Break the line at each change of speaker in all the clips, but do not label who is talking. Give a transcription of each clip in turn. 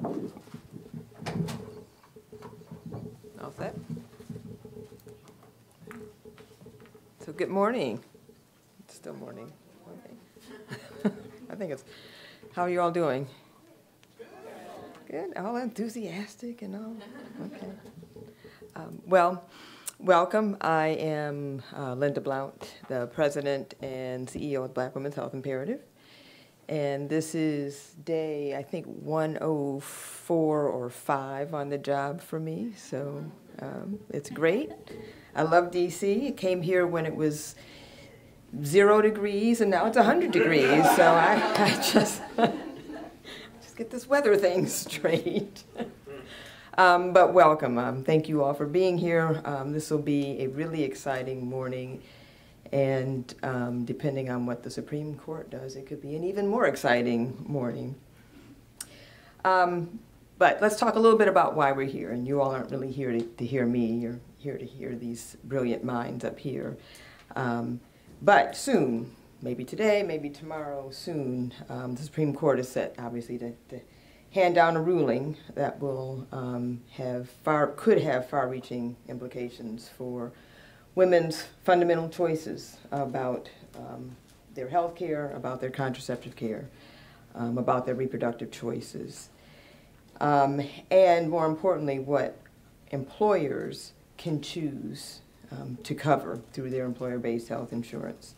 All set? So good morning. It's still morning. Okay. I think it's, how are you all doing? Good, all enthusiastic and all, okay. Well, welcome. I am Linda Blount, the president and CEO of Black Women's Health Imperative. And this is day, I think, 104 or 5 on the job for me, so it's great. I love DC. I came here when it was 0 degrees, and now it's 100 degrees, so I just get this weather thing straight. But welcome. Thank you all for being here. This will be a really exciting morning. And depending on what the Supreme Court does, it could be an even more exciting morning. But let's talk a little bit about why we're here. And you all aren't really here to hear me. You're here to hear these brilliant minds up here. But soon, maybe today, maybe tomorrow, soon, the Supreme Court is set, obviously, to hand down a ruling that will could have far-reaching implications for women's fundamental choices about their health care, about their contraceptive care, about their reproductive choices, and more importantly, what employers can choose to cover through their employer-based health insurance.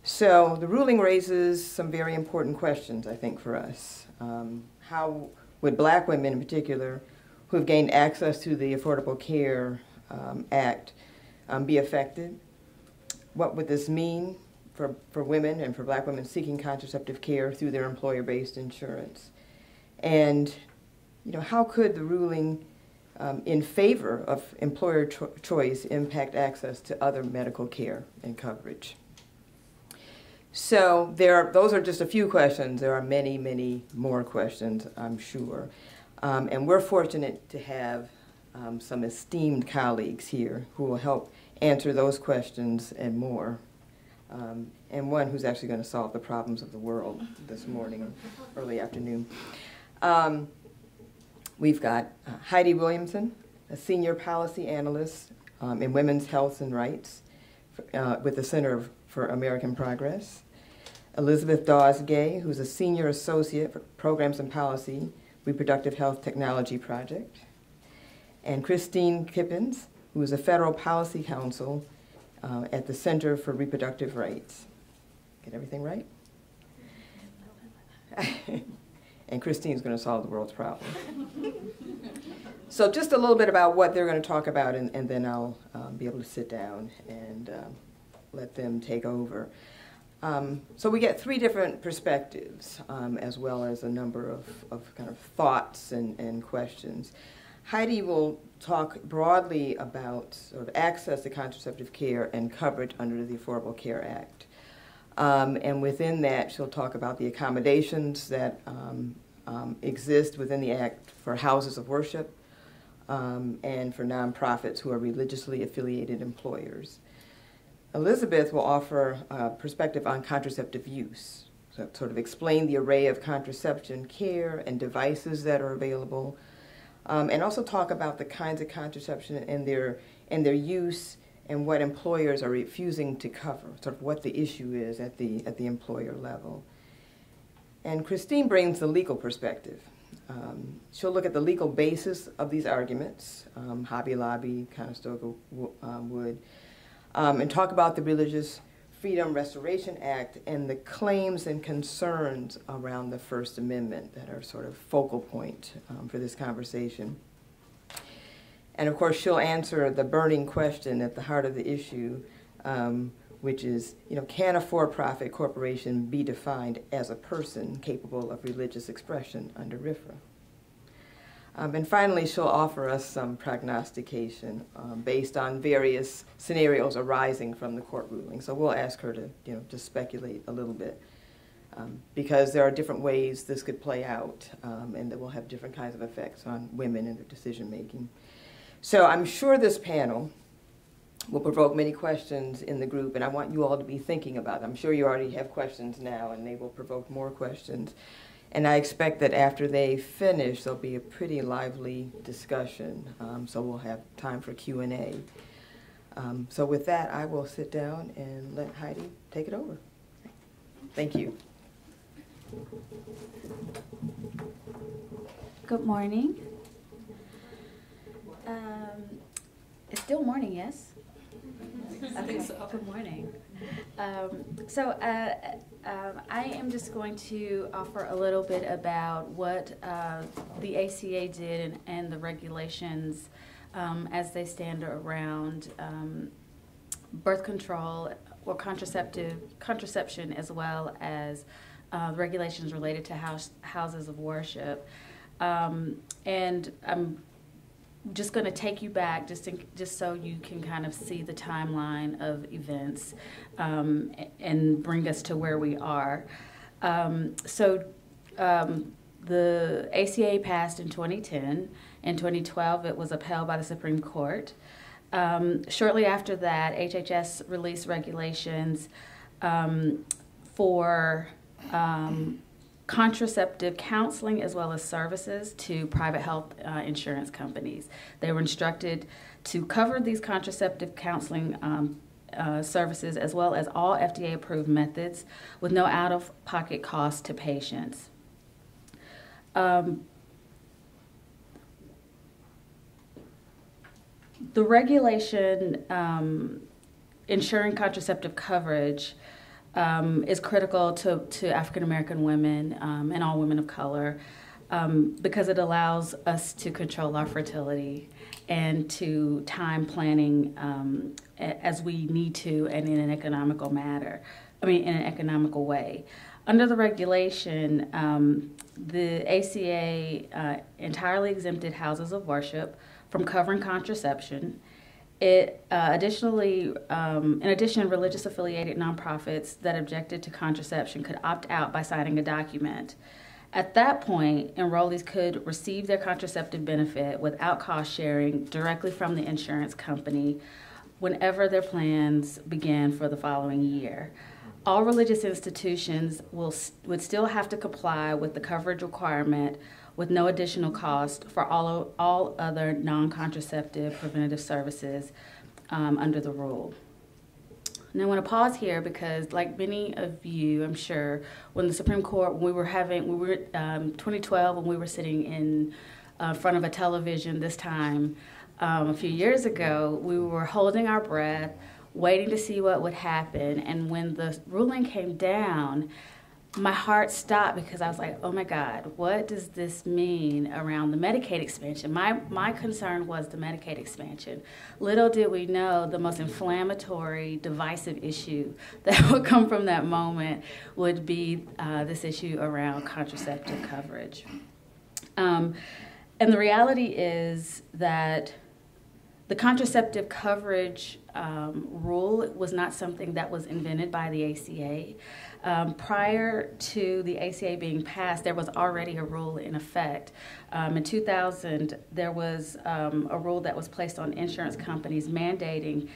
So the ruling raises some very important questions, I think, for us. How would Black women in particular, who have gained access to the Affordable Care Act, be affected? What would this mean for women and for Black women seeking contraceptive care through their employer-based insurance? And how could the ruling in favor of employer choice impact access to other medical care and coverage? So those are just a few questions. There are many, many more questions, I'm sure. And we're fortunate to have some esteemed colleagues here who will help answer those questions and more. And one who's actually going to solve the problems of the world this morning, early afternoon. We've got Heidi Williamson, a senior policy analyst in women's health and rights with the Center for American Progress. Elizabeth Dawes, who's a senior associate for programs and policy, Reproductive Health Technology Project. And Kristine Kippins, who is a federal policy counsel at the Center for Reproductive Rights. Get everything right? And Kristine's going to solve the world's problems. So just a little bit about what they're going to talk about, and then I'll be able to sit down and let them take over. So we get 3 different perspectives, as well as a number of kind of thoughts and questions. Heidi will talk broadly about sort of access to contraceptive care and coverage under the Affordable Care Act. And within that, she'll talk about the accommodations that exist within the Act for houses of worship and for nonprofits who are religiously affiliated employers. Elizabeth will offer a perspective on contraceptive use, so sort of explain the array of contraception care and devices that are available, and also talk about the kinds of contraception and their use and what employers are refusing to cover, sort of what the issue is at the employer level. And Kristine brings the legal perspective. She'll look at the legal basis of these arguments, Hobby Lobby, Conestoga would, and talk about the Religious Freedom Restoration Act and the claims and concerns around the First Amendment that are sort of focal point for this conversation. And of course, she'll answer the burning question at the heart of the issue, which is, can a for-profit corporation be defined as a person capable of religious expression under RFRA? And finally, she'll offer us some prognostication based on various scenarios arising from the court ruling. So we'll ask her to, just speculate a little bit, because there are different ways this could play out, and that will have different kinds of effects on women and their decision making. So I'm sure this panel will provoke many questions in the group, and I want you all to be thinking about them. I'm sure you already have questions now, and they will provoke more questions. And I expect that after they finish, there'll be a pretty lively discussion. So we'll have time for Q&A. So with that, I will sit down and let Heidi take it over. Thank you.
Good morning. It's still morning, yes? I think so. Good morning. I am just going to offer a little bit about what the ACA did and the regulations as they stand around birth control or contraception, as well as regulations related to houses of worship. And I'm just going to take you back just so you can kind of see the timeline of events and bring us to where we are. The ACA passed in 2010. In 2012, it was upheld by the Supreme Court. Shortly after that, HHS released regulations for contraceptive counseling as well as services to private health insurance companies. They were instructed to cover these contraceptive counseling services as well as all FDA-approved methods with no out-of-pocket cost to patients. The regulation ensuring contraceptive coverage is critical to African American women and all women of color because it allows us to control our fertility and to time planning as we need to and in an economical way. Under the regulation, the ACA entirely exempted houses of worship from covering contraception. In addition, religious affiliated nonprofits that objected to contraception could opt out by signing a document. At that point, enrollees could receive their contraceptive benefit without cost sharing directly from the insurance company whenever their plans began for the following year. All religious institutions would still have to comply with the coverage requirement with no additional cost for all other non-contraceptive preventative services under the rule. And I want to pause here because, like many of you, I'm sure, when the Supreme Court, 2012, when we were sitting in front of a television this time a few years ago, we were holding our breath, waiting to see what would happen. And when the ruling came down, my heart stopped because I was like, oh my God, what does this mean around the Medicaid expansion? My concern was the Medicaid expansion. Little did we know the most inflammatory, divisive issue that would come from that moment would be this issue around contraceptive coverage. And the reality is that the contraceptive coverage rule was not something that was invented by the ACA. Prior to the ACA being passed, there was already a rule in effect. In 2000, there was a rule that was placed on insurance companies mandating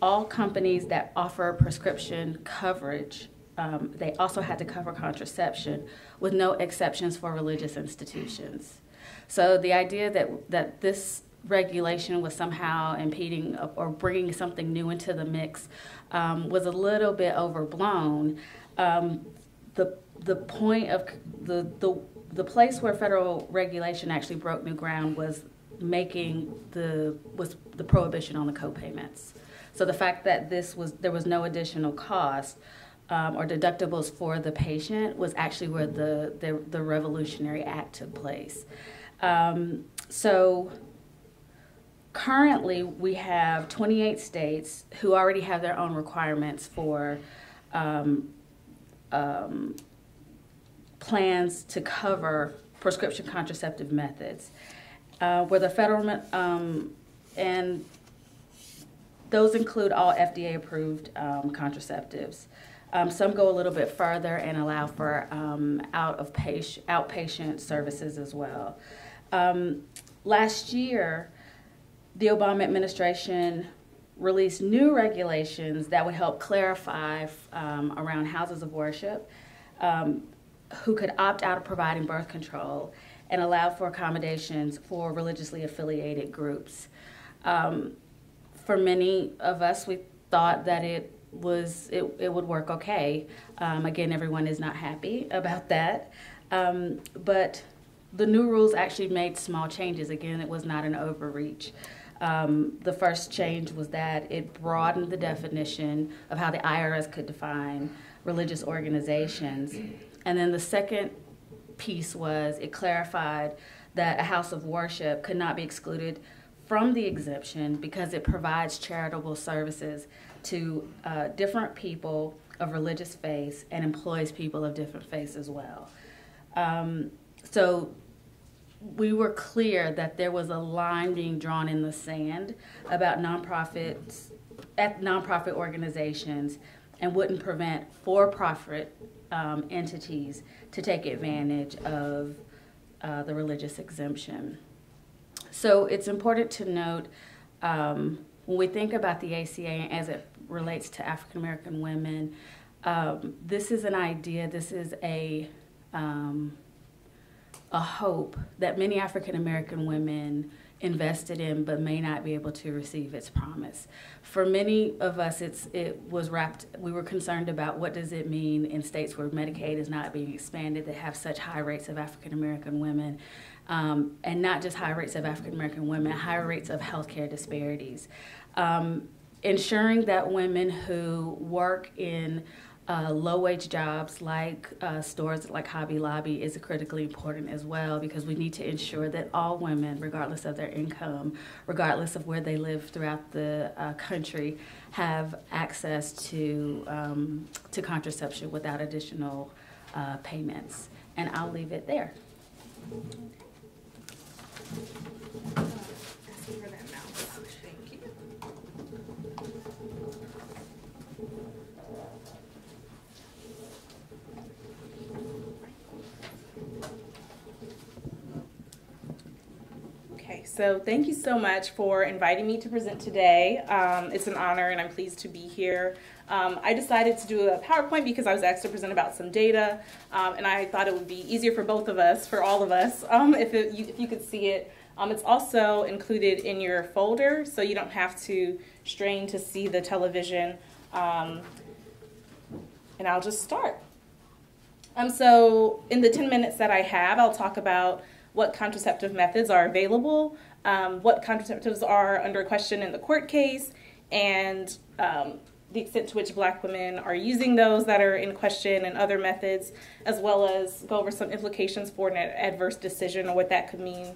all companies that offer prescription coverage, they also had to cover contraception with no exceptions for religious institutions. So the idea that this regulation was somehow impeding or bringing something new into the mix was a little bit overblown. The point of the place where federal regulation actually broke new ground was making the prohibition on the co-payments. So the fact that there was no additional cost or deductibles for the patient was actually where the Revolutionary Act took place. So currently, we have 28 states who already have their own requirements for plans to cover prescription contraceptive methods, where the federal, and those include all FDA-approved contraceptives. Some go a little bit further and allow for outpatient services as well. Last year, the Obama administration released new regulations that would help clarify around houses of worship. who could opt out of providing birth control and allow for accommodations for religiously affiliated groups. For many of us, we thought that it would work okay. Again, everyone is not happy about that. But the new rules actually made small changes. Again, it was not an overreach. The first change was that it broadened the definition of how the IRS could define religious organizations. And then the second piece was it clarified that a house of worship could not be excluded from the exemption because it provides charitable services to different people of religious faiths and employs people of different faiths as well. So we were clear that there was a line being drawn in the sand about nonprofit organizations and wouldn't prevent for-profit entities to take advantage of the religious exemption. So it's important to note when we think about the ACA as it relates to African American women, this is an idea, this is a hope that many African American women invested in but may not be able to receive its promise. For many of us, we were concerned about what does it mean in states where Medicaid is not being expanded that have such high rates of African American women, and not just high rates of African American women, high rates of healthcare disparities. Ensuring that women who work in low-wage jobs like stores like Hobby Lobby is critically important as well, because we need to ensure that all women, regardless of their income, regardless of where they live throughout the country, have access to contraception without additional payments. And I'll leave it there.
So thank you so much for inviting me to present today. It's an honor and I'm pleased to be here. I decided to do a PowerPoint because I was asked to present about some data, and I thought it would be easier for both of us, for all of us, if you could see it. It's also included in your folder, so you don't have to strain to see the television. And I'll just start. So in the 10 minutes that I have, I'll talk about what contraceptive methods are available, what contraceptives are under question in the court case, and the extent to which Black women are using those that are in question and other methods, as well as go over some implications for an adverse decision or what that could mean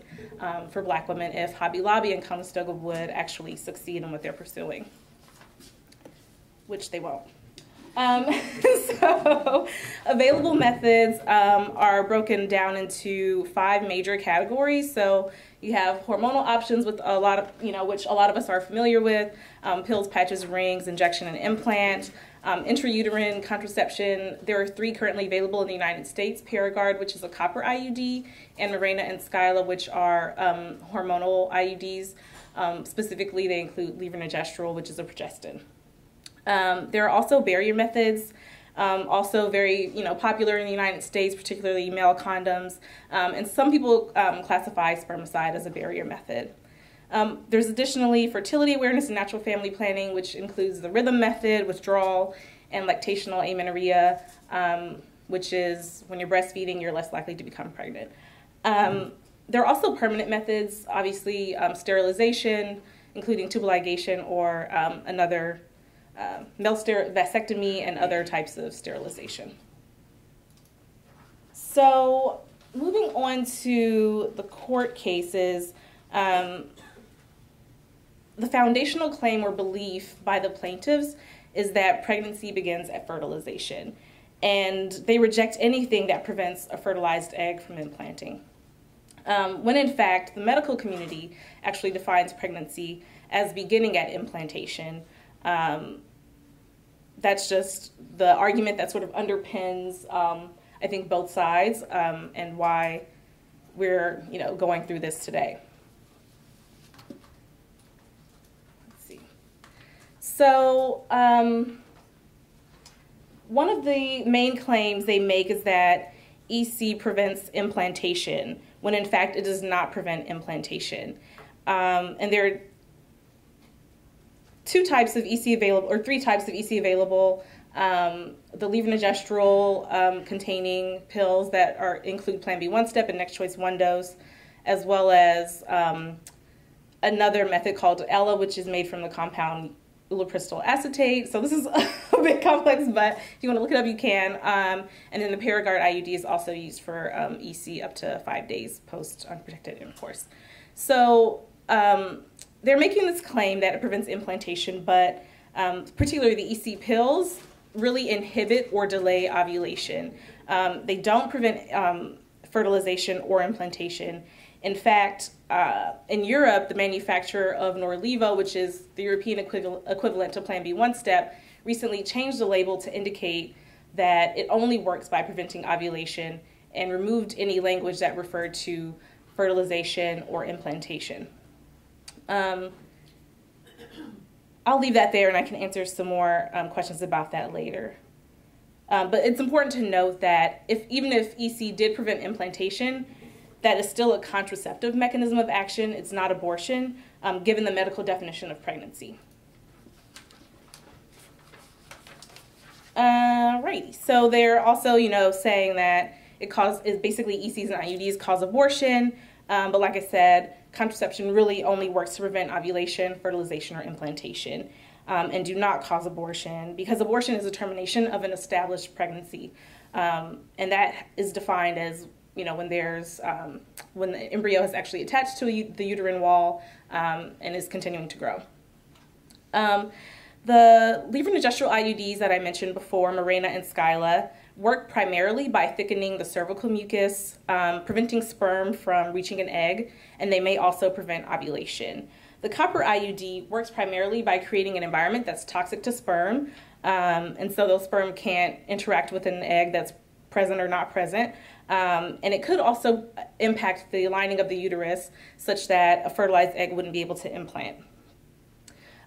for Black women if Hobby Lobby and Conestoga would actually succeed in what they're pursuing, which they won't. So available methods are broken down into 5 major categories. So you have hormonal options with a lot of, which a lot of us are familiar with, pills, patches, rings, injection, and implant. Intrauterine contraception, there are 3 currently available in the United States, Paragard, which is a copper IUD, and Mirena and Skyla, which are hormonal IUDs. Specifically, they include levonorgestrel, which is a progestin. There are also barrier methods, also very popular in the United States, particularly male condoms, and some people classify spermicide as a barrier method. There's additionally fertility awareness and natural family planning, which includes the rhythm method, withdrawal, and lactational amenorrhea, which is when you're breastfeeding, you're less likely to become pregnant. There are also permanent methods, obviously sterilization, including tubal ligation or another male vasectomy and other types of sterilization. So moving on to the court cases, the foundational claim or belief by the plaintiffs is that pregnancy begins at fertilization, and they reject anything that prevents a fertilized egg from implanting. When in fact, the medical community actually defines pregnancy as beginning at implantation. That's just the argument that sort of underpins, I think, both sides and why we're, going through this today. Let's see. So one of the main claims they make is that EC prevents implantation, when in fact it does not prevent implantation. And there are two types of EC available, or three types of EC available. The levonorgestrel containing pills that include Plan B one-step and next choice one dose, as well as another method called Ella, which is made from the compound ulipristal acetate. So this is a bit complex, but if you want to look it up, you can. And then the Paragard IUD is also used for EC up to 5 days post unprotected intercourse. So they're making this claim that it prevents implantation, but particularly the EC pills really inhibit or delay ovulation. They don't prevent fertilization or implantation. In fact, in Europe, the manufacturer of Norlevo, which is the European equivalent to Plan B one-step, recently changed the label to indicate that it only works by preventing ovulation and removed any language that referred to fertilization or implantation. I'll leave that there, and I can answer some more questions about that later. But it's important to note that even if EC did prevent implantation, that is still a contraceptive mechanism of action. It's not abortion, given the medical definition of pregnancy. Right. So they're also, saying that basically ECs and IUDs cause abortion. But like I said, contraception really only works to prevent ovulation, fertilization, or implantation, and do not cause abortion, because abortion is a termination of an established pregnancy, and that is defined as when the embryo is actually attached to the uterine wall and is continuing to grow. The levonorgestrel IUDs that I mentioned before, Mirena and Skyla, work primarily by thickening the cervical mucus, preventing sperm from reaching an egg, and they may also prevent ovulation. The copper IUD works primarily by creating an environment that's toxic to sperm, and so those sperm can't interact with an egg that's present or not present. And it could also impact the lining of the uterus such that a fertilized egg wouldn't be able to implant.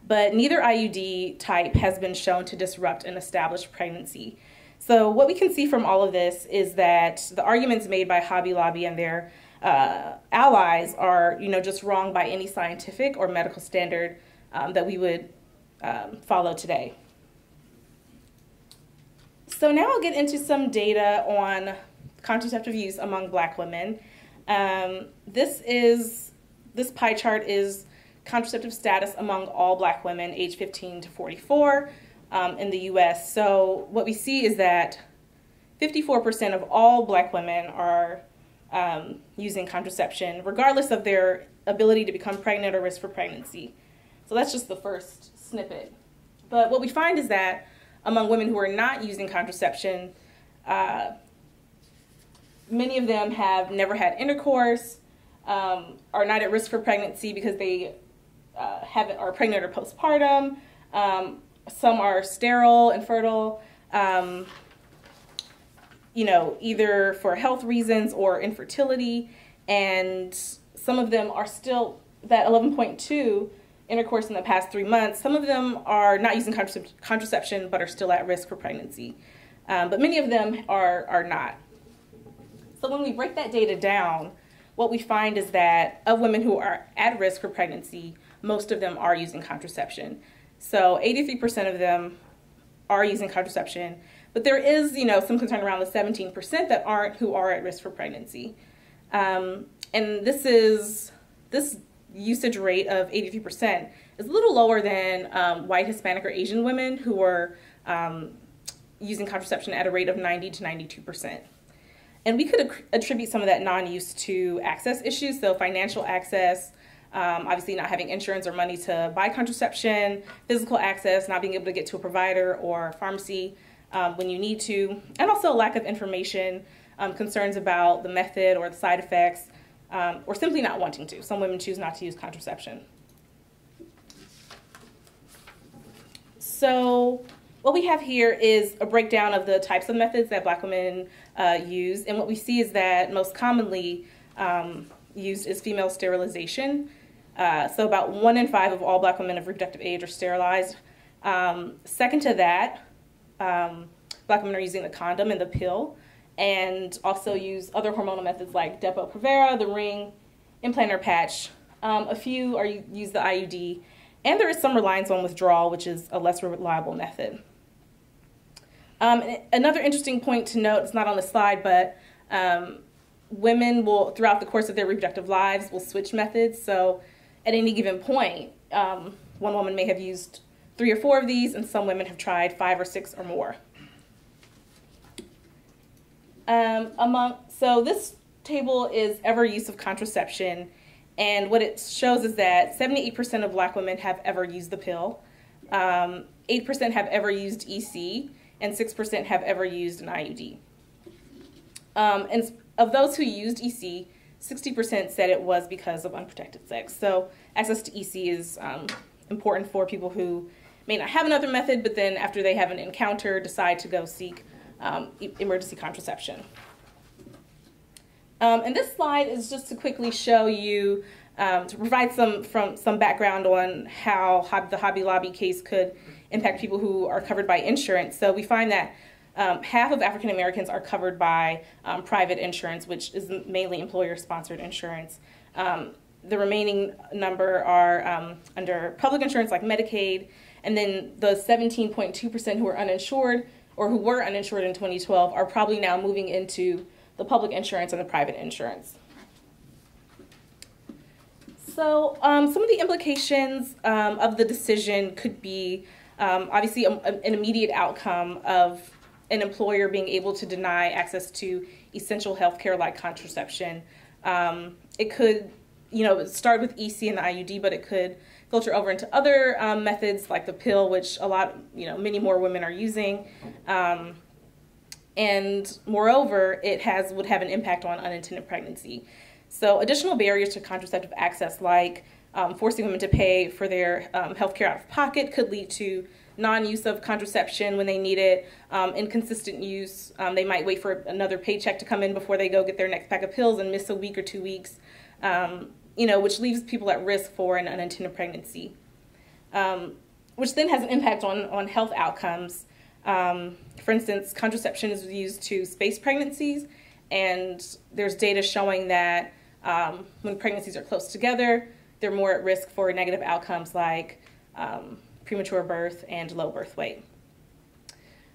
But neither IUD type has been shown to disrupt an established pregnancy. So what we can see from all of this is that the arguments made by Hobby Lobby and their allies are, just wrong by any scientific or medical standard that we would follow today. So now I'll get into some data on contraceptive use among Black women. This pie chart is contraceptive status among all Black women aged 15 to 44 in the U.S. So what we see is that 54% of all Black women are using contraception, regardless of their ability to become pregnant or risk for pregnancy. So that's just the first snippet. But what we find is that among women who are not using contraception, many of them have never had intercourse, are not at risk for pregnancy because they are pregnant or postpartum. Some are sterile, infertile, either for health reasons or infertility. And some of them are still, that 11.2 intercourse in the past 3 months, some of them are not using contraception but are still at risk for pregnancy. But many of them are not. So when we break that data down, what we find is that of women who are at risk for pregnancy, most of them are using contraception. So 83% of them are using contraception, but there is, some concern around the 17% that aren't, who are at risk for pregnancy. And this usage rate of 83% is a little lower than white, Hispanic, or Asian women who are using contraception at a rate of 90 to 92%. And we could attribute some of that non-use to access issues, so financial access, obviously not having insurance or money to buy contraception, physical access, not being able to get to a provider or pharmacy when you need to, and also lack of information, concerns about the method or the side effects, or simply not wanting to. Some women choose not to use contraception. So what we have here is a breakdown of the types of methods that Black women use, and what we see is that most commonly used is female sterilization. So about 1 in 5 of all Black women of reproductive age are sterilized. Second to that, Black women are using the condom and the pill. and also use other hormonal methods like Depo-Provera, the ring, implanter patch. A few use the IUD, and there is some reliance on withdrawal, which is a less reliable method. Another interesting point to note, it's not on the slide, but women will, throughout the course of their reproductive lives, will switch methods. So at any given point, one woman may have used 3 or 4 of these, and some women have tried 5 or 6 or more. So this table is ever use of contraception, and what it shows is that 78% of Black women have ever used the pill, 8% have ever used EC, and 6% have ever used an IUD. And of those who used EC, 60% said it was because of unprotected sex. So access to EC is important for people who may not have another method, but then after they have an encounter, decide to go seek emergency contraception. And this slide is just to quickly show you, to provide some background on how the Hobby Lobby case could impact people who are covered by insurance. So we find that half of African Americans are covered by private insurance, which is mainly employer-sponsored insurance. The remaining number are under public insurance like Medicaid, and then the 17.2% who are uninsured or who were uninsured in 2012 are probably now moving into the public insurance and the private insurance. So some of the implications of the decision could be obviously an immediate outcome of an employer being able to deny access to essential health care like contraception. It could, start with EC and the IUD, but it could filter over into other methods like the pill, which many more women are using. And moreover, it would have an impact on unintended pregnancy. So additional barriers to contraceptive access, like forcing women to pay for their health care out of pocket, could lead to non-use of contraception when they need it, inconsistent use. They might wait for another paycheck to come in before they go get their next pack of pills and miss a week or 2 weeks, which leaves people at risk for an unintended pregnancy, which then has an impact on health outcomes. For instance, contraception is used to space pregnancies, and there's data showing that when pregnancies are close together, they're more at risk for negative outcomes like premature birth and low birth weight.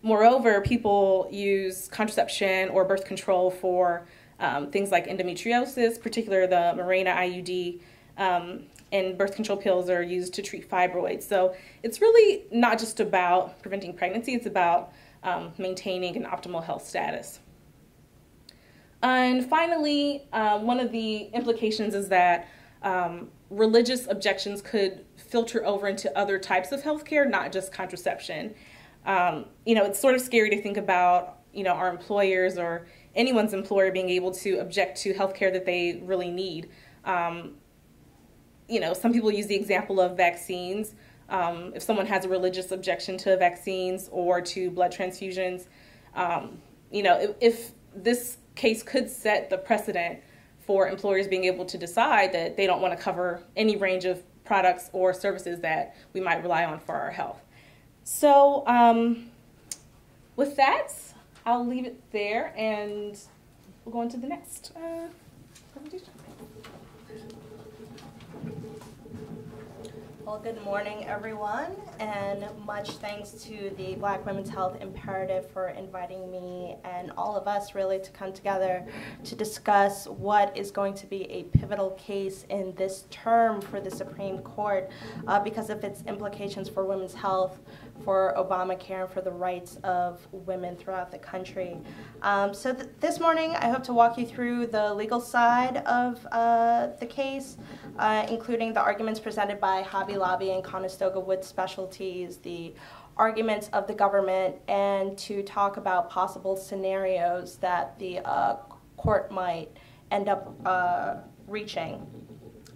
Moreover, people use contraception or birth control for things like endometriosis, particularly the Mirena IUD, and birth control pills are used to treat fibroids. So it's really not just about preventing pregnancy, it's about maintaining an optimal health status. And finally, one of the implications is that religious objections could filter over into other types of healthcare, not just contraception. It's sort of scary to think about, our employers or anyone's employer being able to object to healthcare that they really need. Some people use the example of vaccines. If someone has a religious objection to vaccines or to blood transfusions, if this case could set the precedent for employers being able to decide that they don't want to cover any range of products or services that we might rely on for our health. So with that, I'll leave it there and we'll go on to the next presentation.
Well, good morning, everyone, and much thanks to the Black Women's Health Imperative for inviting me and all of us really to come together to discuss what is going to be a pivotal case in this term for the Supreme Court because of its implications for women's health, for Obamacare, and for the rights of women throughout the country. So this morning, I hope to walk you through the legal side of the case, including the arguments presented by Hobby Lobby and Conestoga Wood Specialties, the arguments of the government, and to talk about possible scenarios that the court might end up reaching.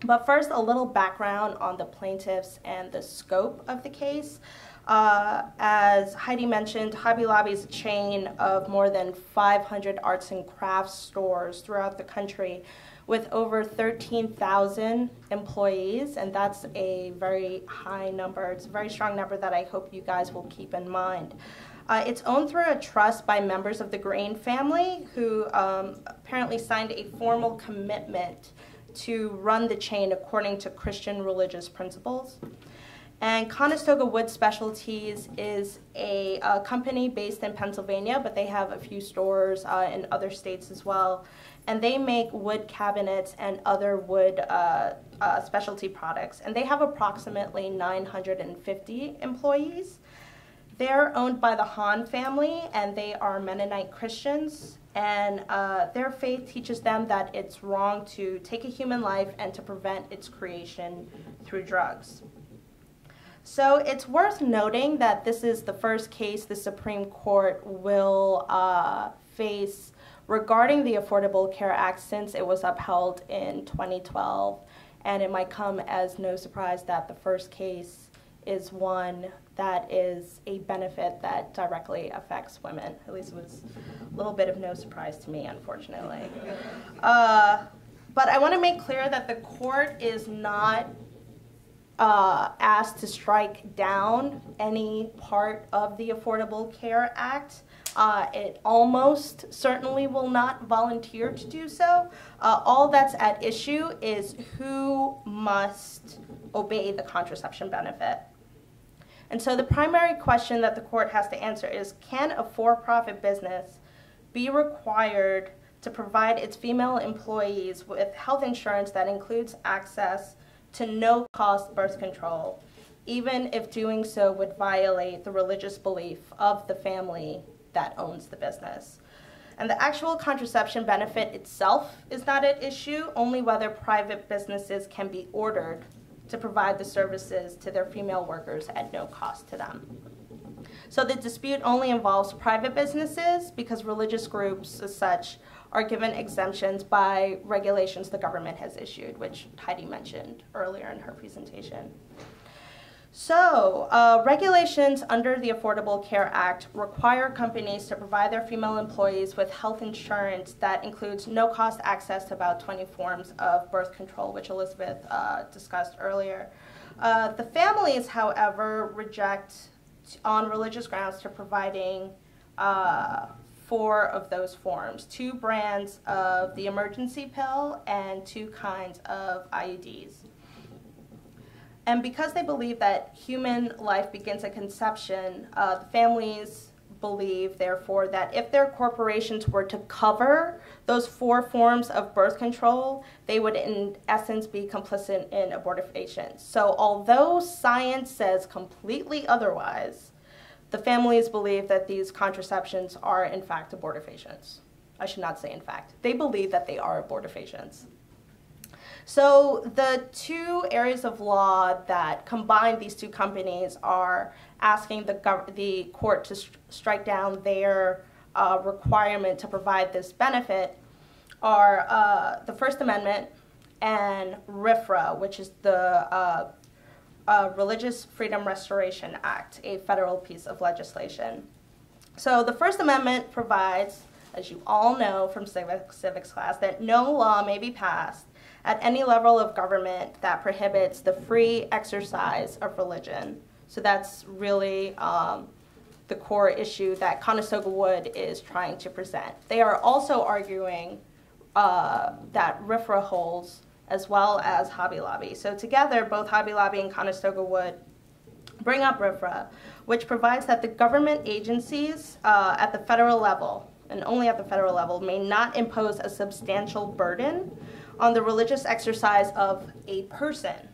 But first, a little background on the plaintiffs and the scope of the case. As Heidi mentioned, Hobby Lobby is a chain of more than 500 arts and crafts stores throughout the country with over 13,000 employees, and that's a very high number. It's a very strong number that I hope you guys will keep in mind. It's owned through a trust by members of the Grain family who apparently signed a formal commitment to run the chain according to Christian religious principles. And Conestoga Wood Specialties is a company based in Pennsylvania, but they have a few stores in other states as well. And they make wood cabinets and other wood specialty products. And they have approximately 950 employees. They're owned by the Hahn family, and they are Mennonite Christians. And their faith teaches them that it's wrong to take a human life and to prevent its creation through drugs. So it's worth noting that this is the first case the Supreme Court will face regarding the Affordable Care Act since it was upheld in 2012. And it might come as no surprise that the first case is one that is a benefit that directly affects women. At least it was a little bit of no surprise to me, unfortunately. But I want to make clear that the court is not asked to strike down any part of the Affordable Care Act. It almost certainly will not volunteer to do so. All that's at issue is who must obey the contraception benefit. And so the primary question that the court has to answer is, can a for-profit business be required to provide its female employees with health insurance that includes access to no-cost birth control, even if doing so would violate the religious belief of the family that owns the business? And the actual contraception benefit itself is not at issue, only whether private businesses can be ordered to provide the services to their female workers at no cost to them. So the dispute only involves private businesses because religious groups as such are given exemptions by regulations the government has issued, which Heidi mentioned earlier in her presentation. So regulations under the Affordable Care Act require companies to provide their female employees with health insurance that includes no-cost access to about 20 forms of birth control, which Elizabeth discussed earlier. The families, however, reject on religious grounds to providing 4 of those forms, 2 brands of the emergency pill and 2 kinds of IUDs. And because they believe that human life begins at conception, the families believe, therefore, that if their corporations were to cover those 4 forms of birth control, they would, in essence, be complicit in abortifacients. So although science says completely otherwise, the families believe that these contraceptions are, in fact, abortifacients. I should not say in fact. They believe that they are abortifacients. So the 2 areas of law that combine these 2 companies are asking the court to strike down their requirement to provide this benefit are the First Amendment and RFRA, which is the Religious Freedom Restoration Act, a federal piece of legislation. So the First Amendment provides, as you all know from civics class, that no law may be passed at any level of government that prohibits the free exercise of religion. So that's really the core issue that Conestoga Wood is trying to present. They are also arguing that RFRA holds, as well as Hobby Lobby. So together, both Hobby Lobby and Conestoga Wood bring up RFRA, which provides that the government agencies at the federal level, and only at the federal level, may not impose a substantial burden on the religious exercise of a person,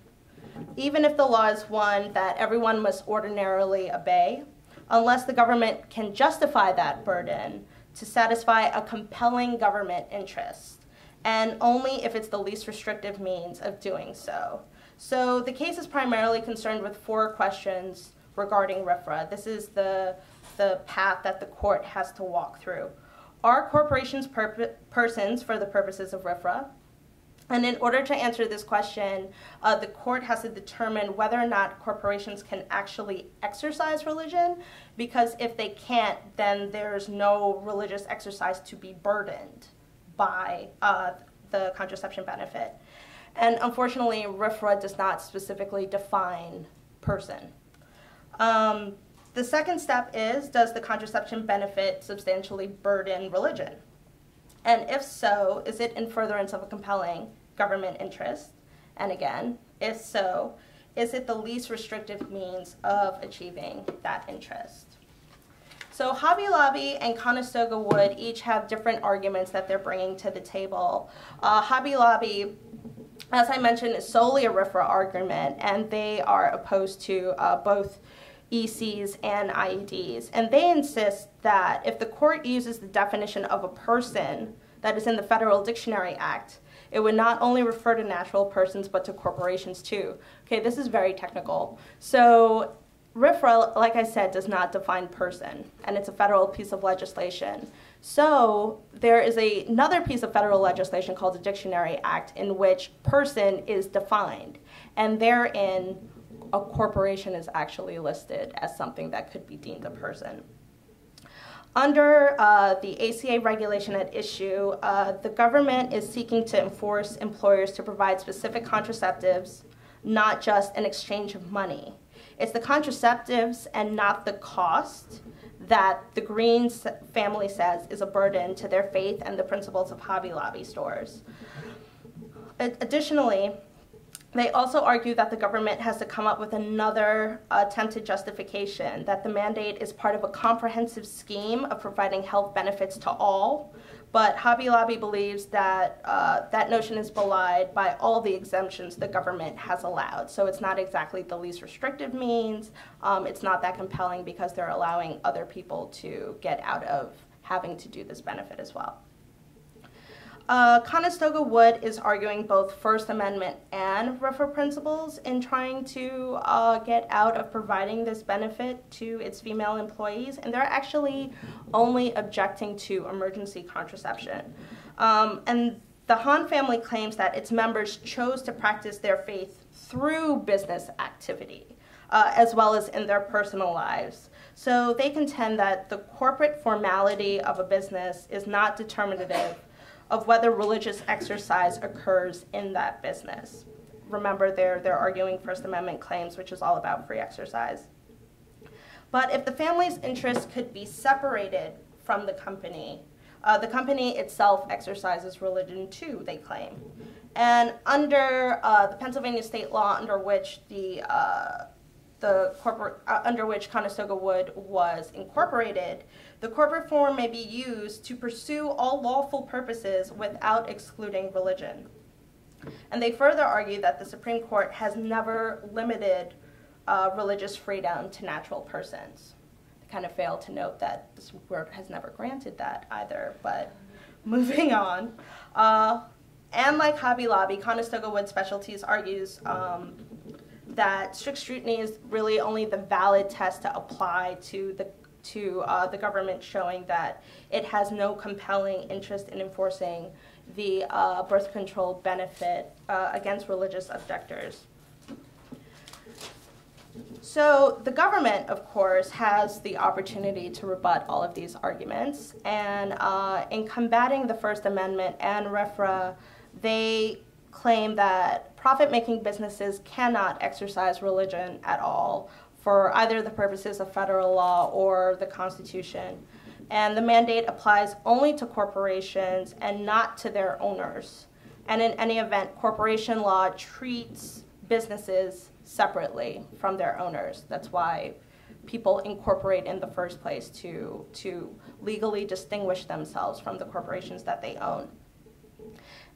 even if the law is one that everyone must ordinarily obey, unless the government can justify that burden to satisfy a compelling government interest, and only if it's the least restrictive means of doing so. So the case is primarily concerned with 4 questions regarding RFRA. This is the path that the court has to walk through. Are corporations persons for the purposes of RFRA? And in order to answer this question, the court has to determine whether or not corporations can actually exercise religion, because if they can't, then there's no religious exercise to be burdened by the contraception benefit. And unfortunately, RFRA does not specifically define person. The second step is, does the contraception benefit substantially burden religion? And if so, is it in furtherance of a compelling government interest? And again, if so, is it the least restrictive means of achieving that interest? So Hobby Lobby and Conestoga Wood each have different arguments that they're bringing to the table. Hobby Lobby, as I mentioned, is solely a RFRA argument, and they are opposed to both ECs and IEDs. And they insist that if the court uses the definition of a person that is in the Federal Dictionary Act, it would not only refer to natural persons, but to corporations too. Okay, this is very technical. So RFRA, like I said, does not define person, and it's a federal piece of legislation. So there is another piece of federal legislation called the Dictionary Act in which person is defined, and therein a corporation is actually listed as something that could be deemed a person. Under the ACA regulation at issue, the government is seeking to enforce employers to provide specific contraceptives, not just in exchange of money. It's the contraceptives and not the cost that the Green family says is a burden to their faith and the principles of Hobby Lobby stores. Additionally, they also argue that the government has to come up with another attempted justification, that the mandate is part of a comprehensive scheme of providing health benefits to all, but Hobby Lobby believes that that notion is belied by all the exemptions the government has allowed. So it's not exactly the least restrictive means, it's not that compelling because they're allowing other people to get out of having to do this benefit as well. Conestoga Wood is arguing both First Amendment and RFRA principles in trying to get out of providing this benefit to its female employees, and they're actually only objecting to emergency contraception. And the Hahn family claims that its members chose to practice their faith through business activity, as well as in their personal lives. So they contend that the corporate formality of a business is not determinative of whether religious exercise occurs in that business. Remember, they're arguing First Amendment claims, which is all about free exercise. But if the family's interests could be separated from the company itself exercises religion too, they claim. And under the Pennsylvania state law under which under which Conestoga Wood was incorporated, the corporate form may be used to pursue all lawful purposes without excluding religion. And they further argue that the Supreme Court has never limited religious freedom to natural persons. They kind of fail to note that this court has never granted that either, but moving on. And like Hobby Lobby, Conestoga Wood Specialties argues that strict scrutiny is really only the valid test to apply to the government, showing that it has no compelling interest in enforcing the birth control benefit against religious objectors. So the government, of course, has the opportunity to rebut all of these arguments, and in combating the First Amendment and RFRA, they claim that profit-making businesses cannot exercise religion at all for either the purposes of federal law or the Constitution. And the mandate applies only to corporations and not to their owners. And in any event, corporation law treats businesses separately from their owners. That's why people incorporate in the first place, to legally distinguish themselves from the corporations that they own.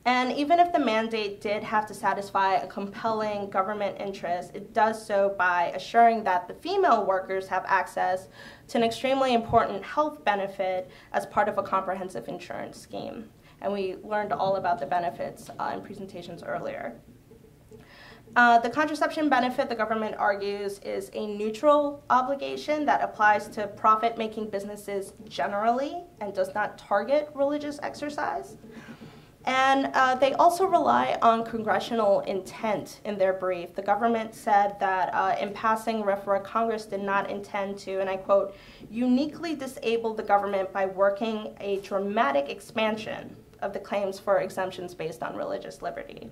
And even if the mandate did have to satisfy a compelling government interest, it does so by assuring that the female workers have access to an extremely important health benefit as part of a comprehensive insurance scheme. And we learned all about the benefits in presentations earlier. The contraception benefit, the government argues, is a neutral obligation that applies to profit-making businesses generally and does not target religious exercise. And they also rely on congressional intent in their brief. The government said that in passing RFRA, Congress did not intend to, and I quote, uniquely disable the government by working a dramatic expansion of the claims for exemptions based on religious liberty.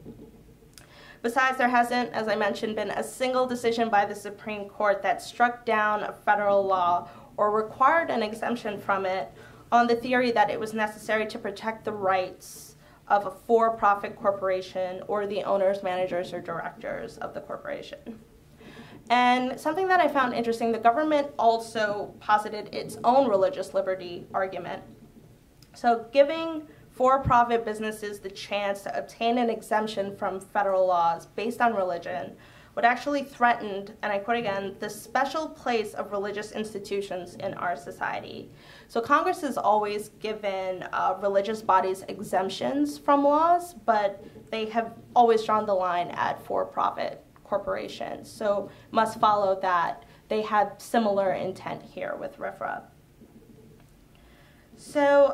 Besides, there hasn't, as I mentioned, been a single decision by the Supreme Court that struck down a federal law or required an exemption from it on the theory that it was necessary to protect the rights of a for-profit corporation or the owners, managers, or directors of the corporation. And something that I found interesting, the government also posited its own religious liberty argument. So giving for-profit businesses the chance to obtain an exemption from federal laws based on religion would actually threaten, and I quote again, the special place of religious institutions in our society. So Congress has always given religious bodies exemptions from laws, but they have always drawn the line at for-profit corporations. So must follow that they had similar intent here with RFRA. So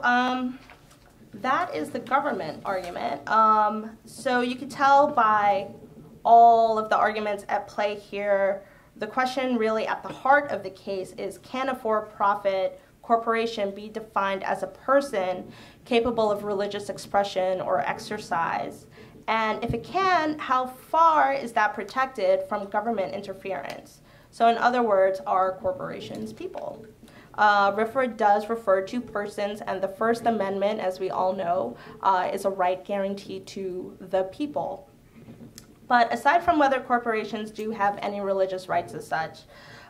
that is the government argument. So you can tell by all of the arguments at play here, the question really at the heart of the case is, can a for-profit corporation be defined as a person capable of religious expression or exercise? And if it can, how far is that protected from government interference? So in other words, are corporations people? RFRA does refer to persons, and the First Amendment, as we all know, is a right guaranteed to the people. But aside from whether corporations do have any religious rights as such,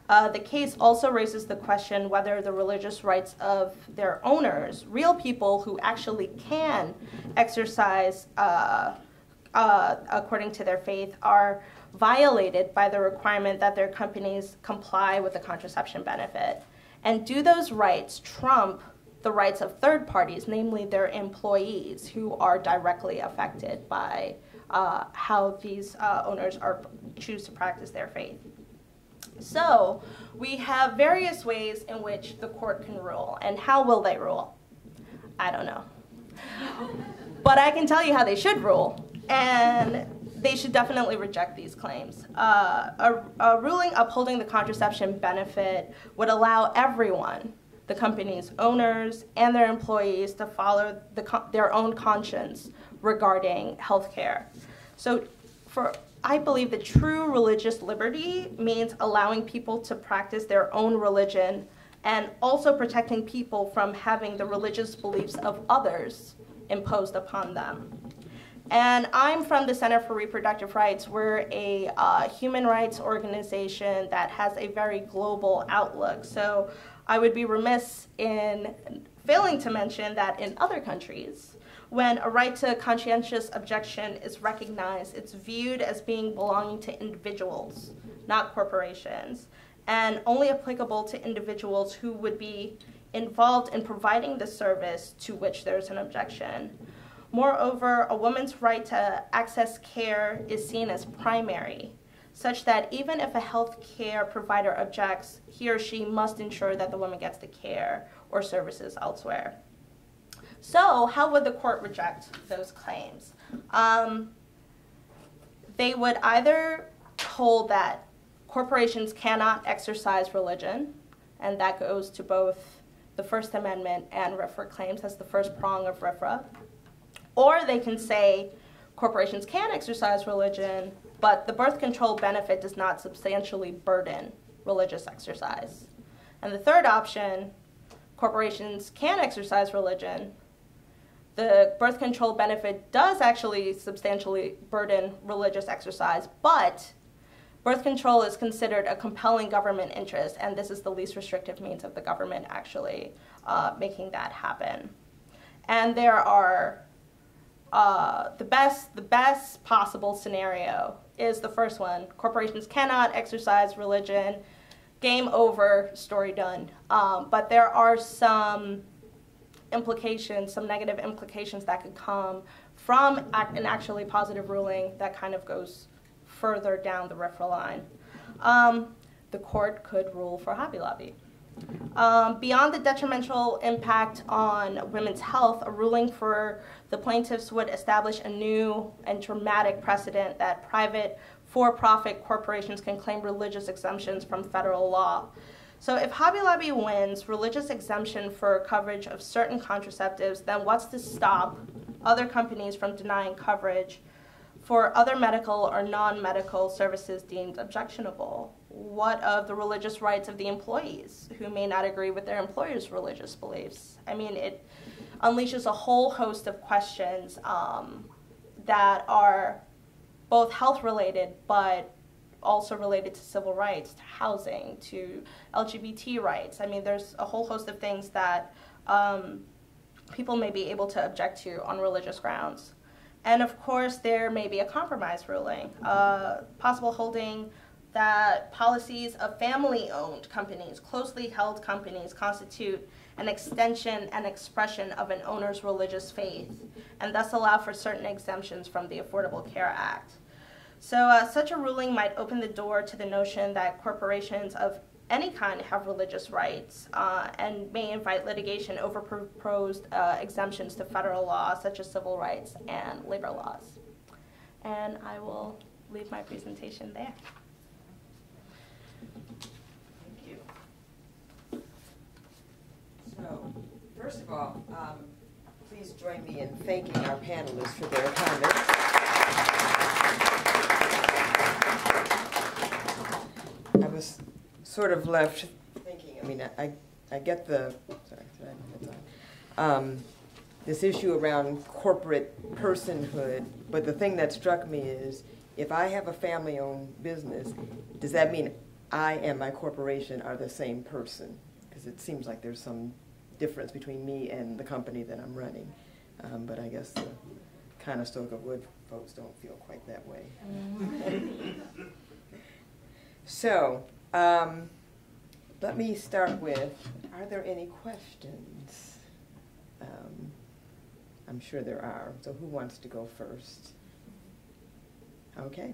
the case also raises the question whether the religious rights of their owners, real people who actually can exercise according to their faith, are violated by the requirement that their companies comply with the contraception benefit. And do those rights trump the rights of third parties, namely their employees, who are directly affected by how these owners choose to practice their faith? So we have various ways in which the court can rule. And how will they rule? I don't know. But I can tell you how they should rule. And they should definitely reject these claims. A ruling upholding the contraception benefit would allow everyone, the company's owners and their employees, to follow their own conscience regarding health care. So I believe that true religious liberty means allowing people to practice their own religion and also protecting people from having the religious beliefs of others imposed upon them. And I'm from the Center for Reproductive Rights. We're a human rights organization that has a very global outlook. So I would be remiss in failing to mention that in other countries, when a right to conscientious objection is recognized, it's viewed as being belonging to individuals, not corporations, and only applicable to individuals who would be involved in providing the service to which there's an objection. Moreover, a woman's right to access care is seen as primary, such that even if a health care provider objects, he or she must ensure that the woman gets the care or services elsewhere. So how would the court reject those claims? They would either hold that corporations cannot exercise religion, and that goes to both the First Amendment and RFRA claims. That's the first prong of RFRA. Or they can say corporations can exercise religion, but the birth control benefit does not substantially burden religious exercise. And the third option, corporations can exercise religion. The birth control benefit does actually substantially burden religious exercise, but birth control is considered a compelling government interest, and this is the least restrictive means of the government actually making that happen. And there are the best possible scenario is the first one. Corporations cannot exercise religion. Game over, story done. But there are some implications, some negative implications that could come from an actually positive ruling that kind of goes further down the RFRA line. The court could rule for Hobby Lobby. Beyond the detrimental impact on women's health, a ruling for the plaintiffs would establish a new and dramatic precedent that private for-profit corporations can claim religious exemptions from federal law. So if Hobby Lobby wins religious exemption for coverage of certain contraceptives, then what's to stop other companies from denying coverage for other medical or non-medical services deemed objectionable? What of the religious rights of the employees who may not agree with their employer's religious beliefs? I mean, it unleashes a whole host of questions that are both health-related, but also related to civil rights, to housing, to LGBT rights. I mean, there's a whole host of things that people may be able to object to on religious grounds. And of course, there may be a compromise ruling, possible holding that policies of family-owned companies, closely held companies, constitute an extension and expression of an owner's religious faith, and thus allow for certain exemptions from the Affordable Care Act. So such a ruling might open the door to the notion that corporations of any kind have religious rights and may invite litigation over proposed exemptions to federal law, such as civil rights and labor laws. And I will leave my presentation there.
Thank you. So, first of all, please join me in thanking our panelists for their comments. I was sort of left thinking, I mean, I get the, this issue around corporate personhood, but the thing that struck me is, if I have a family-owned business, does that mean I and my corporation are the same person? Because it seems like there's some difference between me and the company that I'm running. But I guess the Conestoga Wood folks don't feel quite that way. So, let me start with, are there any questions? I'm sure there are. So who wants to go first? Okay.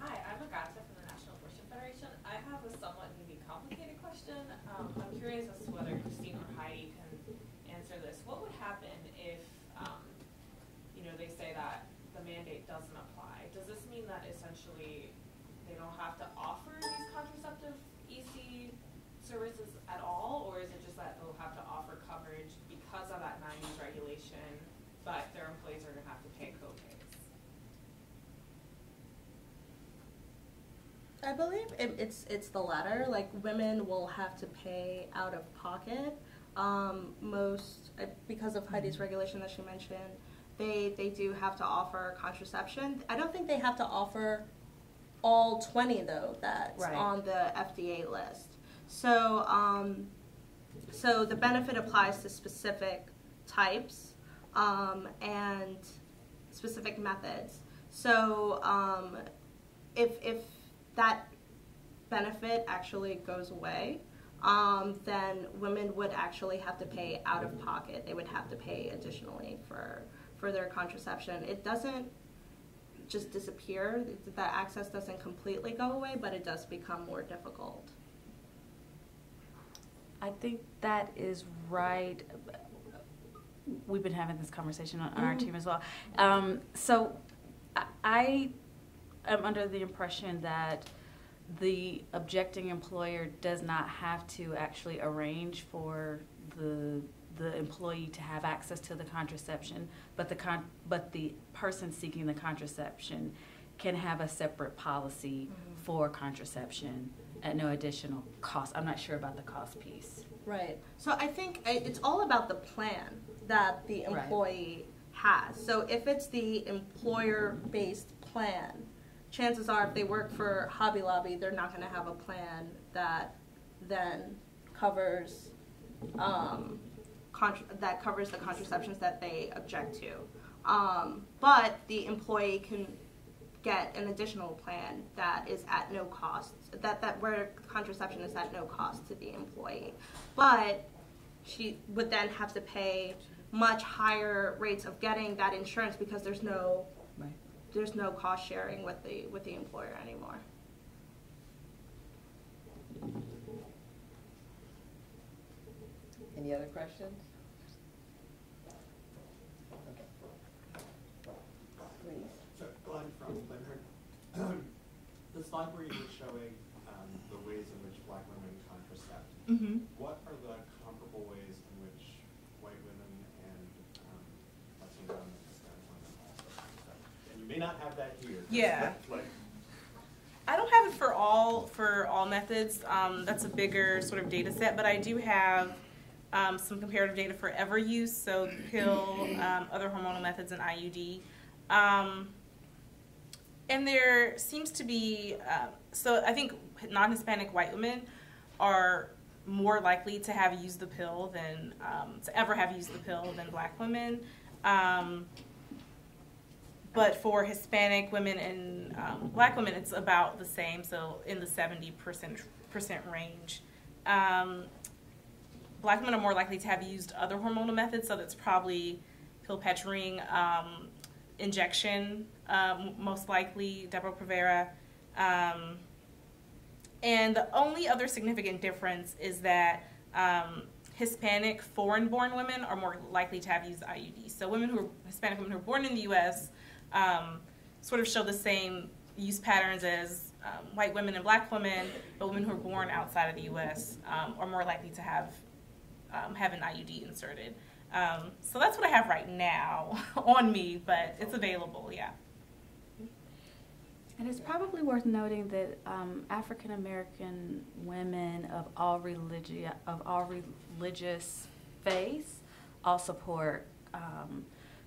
Hi, I'm Agata from the National Abortion Federation. I have a somewhat maybe complicated question. I'm curious as to whether Kristine or Heidi can answer this. What would happen if, they say that the mandate doesn't apply? Does this mean that essentially they don't have to offer these contraceptive EC services at all, or is it just that they'll have to offer coverage because of that non-use regulation, but their employees are going to have to pay co-pays?
I believe it's the latter. Like, women will have to pay out of pocket. Because of Heidi's regulation that she mentioned, they do have to offer contraception. I don't think they have to offer all 20 though that's
right
on the FDA list. So so the benefit applies to specific types and specific methods. So if that benefit actually goes away, then women would actually have to pay out of pocket. They would have to pay additionally for their contraception. It doesn't just disappear. The access doesn't completely go away, but it does become more difficult.
I think that is right. We've been having this conversation on our team as well. So I am under the impression that the objecting employer does not have to actually arrange for the employee to have access to the contraception, but the person seeking the contraception can have a separate policy for contraception at no additional cost. I'm not sure about the cost piece.
Right. So I think it's all about the plan that the employee has. So if it's the employer-based plan, chances are if they work for Hobby Lobby, they're not going to have a plan that then covers that covers the contraceptions that they object to. But the employee can get an additional plan that is at no cost, that where contraception is at no cost to the employee. But she would then have to pay much higher rates of getting that insurance because there's no cost sharing with the employer anymore.
Any other questions? Okay. Please.
So, Glenn from Linhart. The slide where you were showing the ways in which Black women contracept, what are the comparable ways in which white women and Latino and Hispanic women also contracept? And you made not have that here.
Yeah.
Like,
I don't have it for all methods. That's a bigger sort of data set, but I do have some comparative data for ever use, so the pill, other hormonal methods, and IUD. And there seems to be, so I think non-Hispanic white women are more likely to have used the pill than, to ever have used the pill than black women. But for Hispanic women and black women, it's about the same, so in the 70% range. Black women are more likely to have used other hormonal methods, so that's probably pill, patch, ring, injection, most likely, Depo-Provera. And the only other significant difference is that Hispanic foreign-born women are more likely to have used IUDs. So Hispanic women who are born in the U.S. Sort of show the same use patterns as white women and black women, but women who are born outside of the U.S. Are more likely to have an IUD inserted. So that's what I have right now on me, but it's available, yeah.
And it's probably worth noting that African American women of all religious faiths all support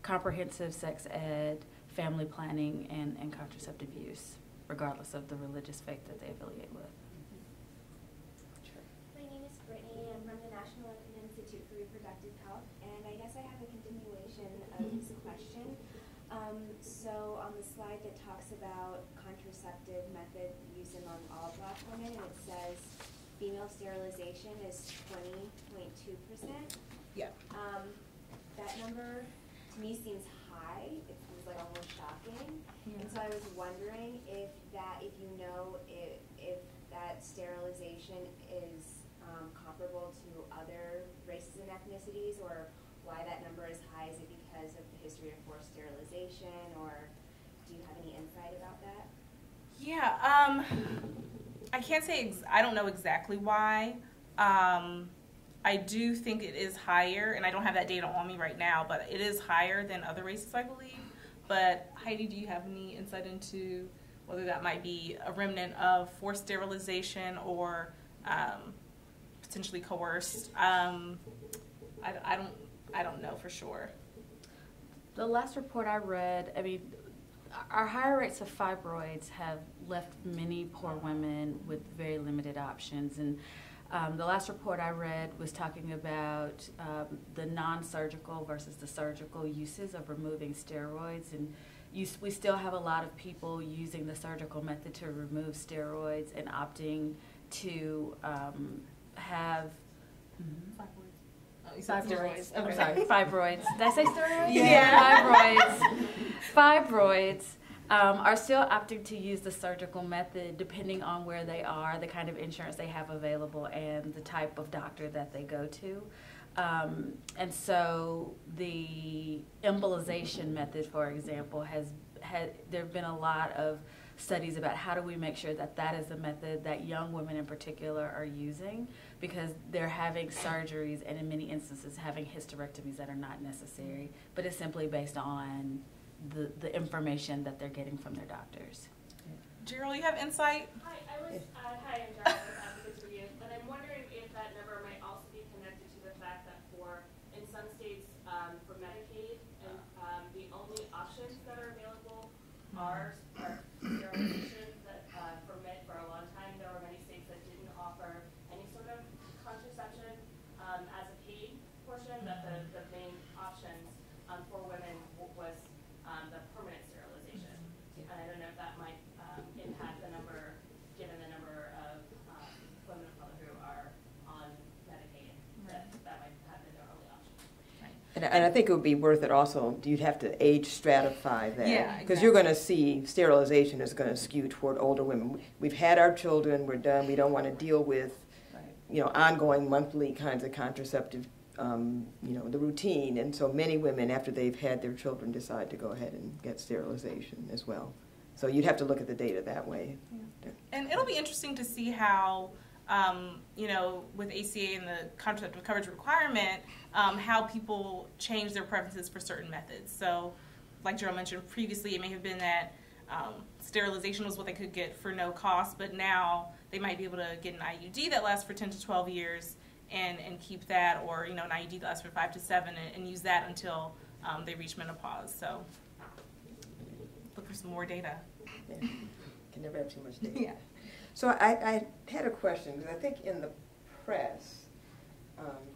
comprehensive sex ed, family planning, and contraceptive use, regardless of the religious faith that they affiliate with.
My name is Brittany. I'm from the National Institute for Reproductive Health, and I guess I have a continuation of this question. So on the slide that talks about contraceptive method used among all black women, and it says female sterilization is 20.2%. Yeah. That number to me seems high. It seems like almost shocking. Yeah. And so I was wondering if you know if that sterilization is comparable to other races and ethnicities, or why that number is high. Is it because of the history of forced sterilization, or do you have any insight about that?
Yeah, I can't say, I don't know exactly why. I do think it is higher, and I don't have that data on me right now, but it is higher than other races, I believe. But Heidi, do you have any insight into whether that might be a remnant of forced sterilization or potentially coerced? I don't know for sure.
The last report I read, I mean, our higher rates of fibroids have left many poor women with very limited options. And the last report I read was talking about the non-surgical versus the surgical uses of removing steroids. And we still have a lot of people using the surgical method to remove steroids and opting to have
Fibroids.
I'm sorry, fibroids. Did I say steroids?
Yeah.
Fibroids are still opting to use the surgical method depending on where they are, the kind of insurance they have available, and the type of doctor that they go to. And so the embolization method, for example, there have been a lot of studies about how do we make sure that that is the method that young women in particular are using, because they're having surgeries and in many instances having hysterectomies that are not necessary, but it's simply based on the information that they're getting from their doctors.
Gerald, you have insight?
Hi, I'm Gerald with Advocates for Youth, and I'm wondering if that number might also be connected to the fact that in some states for Medicaid, and the only options that are available are sterilization. That for a long time there were many states that didn't offer any sort of contraception as a paid portion. That the main options for women was the permanent sterilization, and I don't know if that might impact the number, given the number of women of color who are on Medicaid. That might have been their only option.
And I think it would be worth it also, you'd have to age stratify that.
Yeah,
because you're going to see sterilization is going to skew toward older women. We've had our children, we're done, we don't want to deal with ongoing monthly kinds of contraceptive, the routine. And so many women, after they've had their children, decide to go ahead and get sterilization as well. So you'd have to look at the data that way.
Yeah. And it'll be interesting to see how, with ACA and the contraceptive coverage requirement, how people change their preferences for certain methods. So, like Gerald mentioned previously, it may have been that sterilization was what they could get for no cost, but now they might be able to get an IUD that lasts for 10 to 12 years and keep that, or an IUD that lasts for 5 to 7 and use that until they reach menopause. So look for some more data.
Yeah. Can never have too much data.
Yeah.
So I had a question, because I think in the press,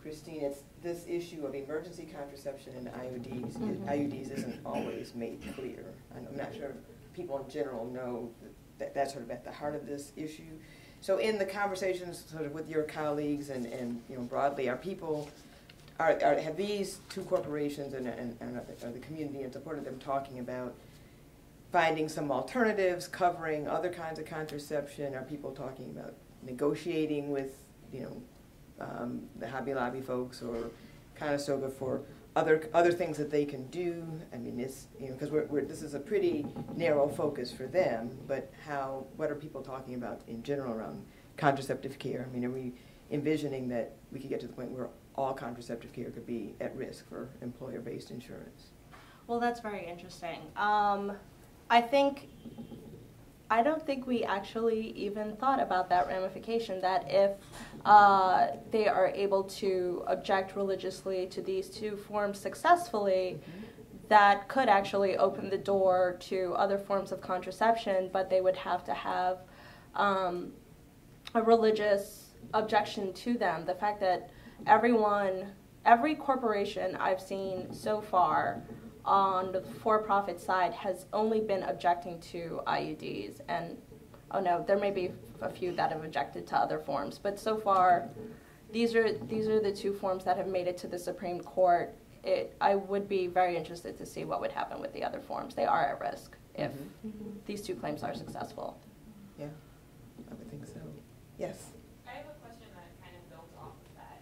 Kristine, it's this issue of emergency contraception and IUDs. IUDs isn't always made clear. I'm not sure people in general know that that's sort of at the heart of this issue. So in the conversations sort of with your colleagues and broadly, have these two corporations and the community in support of them talking about finding some alternatives, covering other kinds of contraception? Are people talking about negotiating with the Hobby Lobby folks or Conestoga for other things that they can do? I mean, it's because this is a pretty narrow focus for them. But what are people talking about in general around contraceptive care? I mean, are we envisioning that we could get to the point where all contraceptive care could be at risk for employer-based insurance?
Well, that's very interesting. I don't think we actually even thought about that ramification, that if they are able to object religiously to these two forms successfully, that could actually open the door to other forms of contraception, but they would have to have a religious objection to them. The fact that every corporation I've seen so far on the for-profit side has only been objecting to IUDs, and there may be a few that have objected to other forms, but so far these are the two forms that have made it to the Supreme Court. I would be very interested to see what would happen with the other forms. They are at risk if these two claims are successful.
Yeah, I would think so. Yes.
I have a question that kind of builds off of that.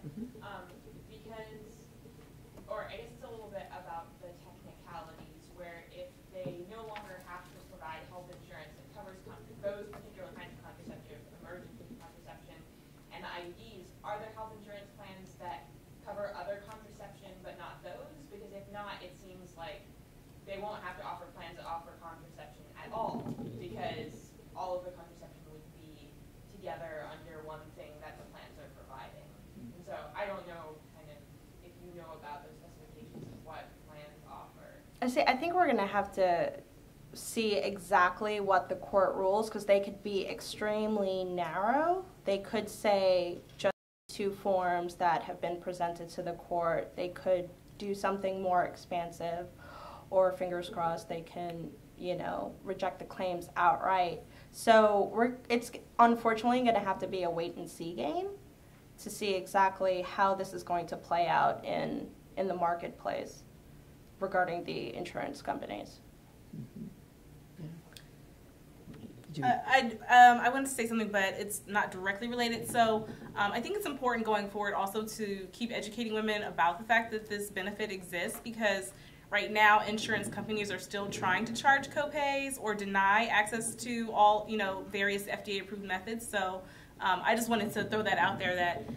Or I guess it's a little bit about the technicalities, where if they no longer have to provide health insurance that covers those particular kinds of contraceptive, emergency contraception, and the IUDs, are there health insurance plans that cover other contraception but not those? Because if not, it seems like they won't have to offer plans that offer contraception at all, because all of the contraception would be together under one thing that the plans are providing. And so I don't know if you know about those specifications of what plans offer.
I think we're going to have to see exactly what the court rules, because they could be extremely narrow. They could say just two forms that have been presented to the court. They could do something more expansive, or fingers crossed they can, reject the claims outright. So it's unfortunately going to have to be a wait and see game to see exactly how this is going to play out in the marketplace regarding the insurance companies.
I wanted to say something, but it's not directly related. So I think it's important going forward also to keep educating women about the fact that this benefit exists, because right now insurance companies are still trying to charge copays or deny access to all, various FDA-approved methods. So I just wanted to throw that out there, that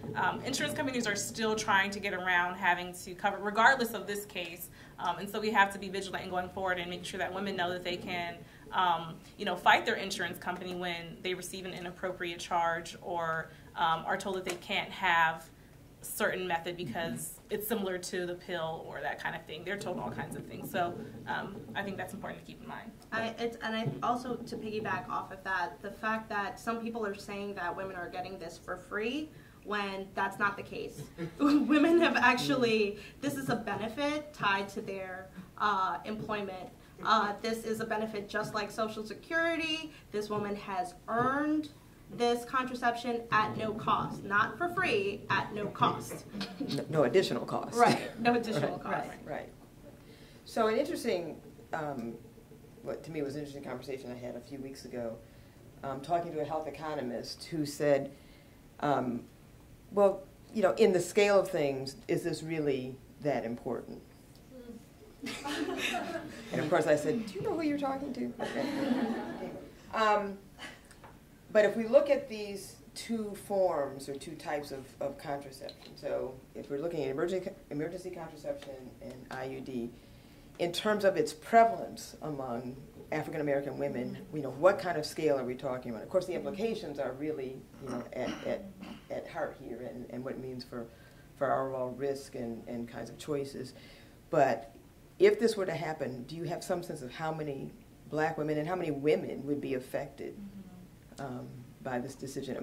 insurance companies are still trying to get around having to cover, regardless of this case. And so we have to be vigilant in going forward and making sure that women know that they can, fight their insurance company when they receive an inappropriate charge or are told that they can't have a certain method because it's similar to the pill or that kind of thing. They're told all kinds of things. So I think that's important to keep in mind.
I also, to piggyback off of that, the fact that some people are saying that women are getting this for free, when that's not the case. Women have actually, this is a benefit tied to their employment. This is a benefit just like Social Security. This woman has earned this contraception at no cost, not for free, at no cost.
No additional cost.
Right, no additional cost.
Right. So an interesting, what to me was an interesting conversation I had a few weeks ago, talking to a health economist who said, well, in the scale of things, is this really that important? And of course I said, do you know who you're talking to? Okay. But if we look at these two forms or two types of contraception, so if we're looking at emergency contraception and IUD, in terms of its prevalence among African American women, what kind of scale are we talking about? Of course, the implications are really, at heart here, and what it means for our overall risk and kinds of choices. But if this were to happen, do you have some sense of how many Black women and how many women would be affected by this decision? I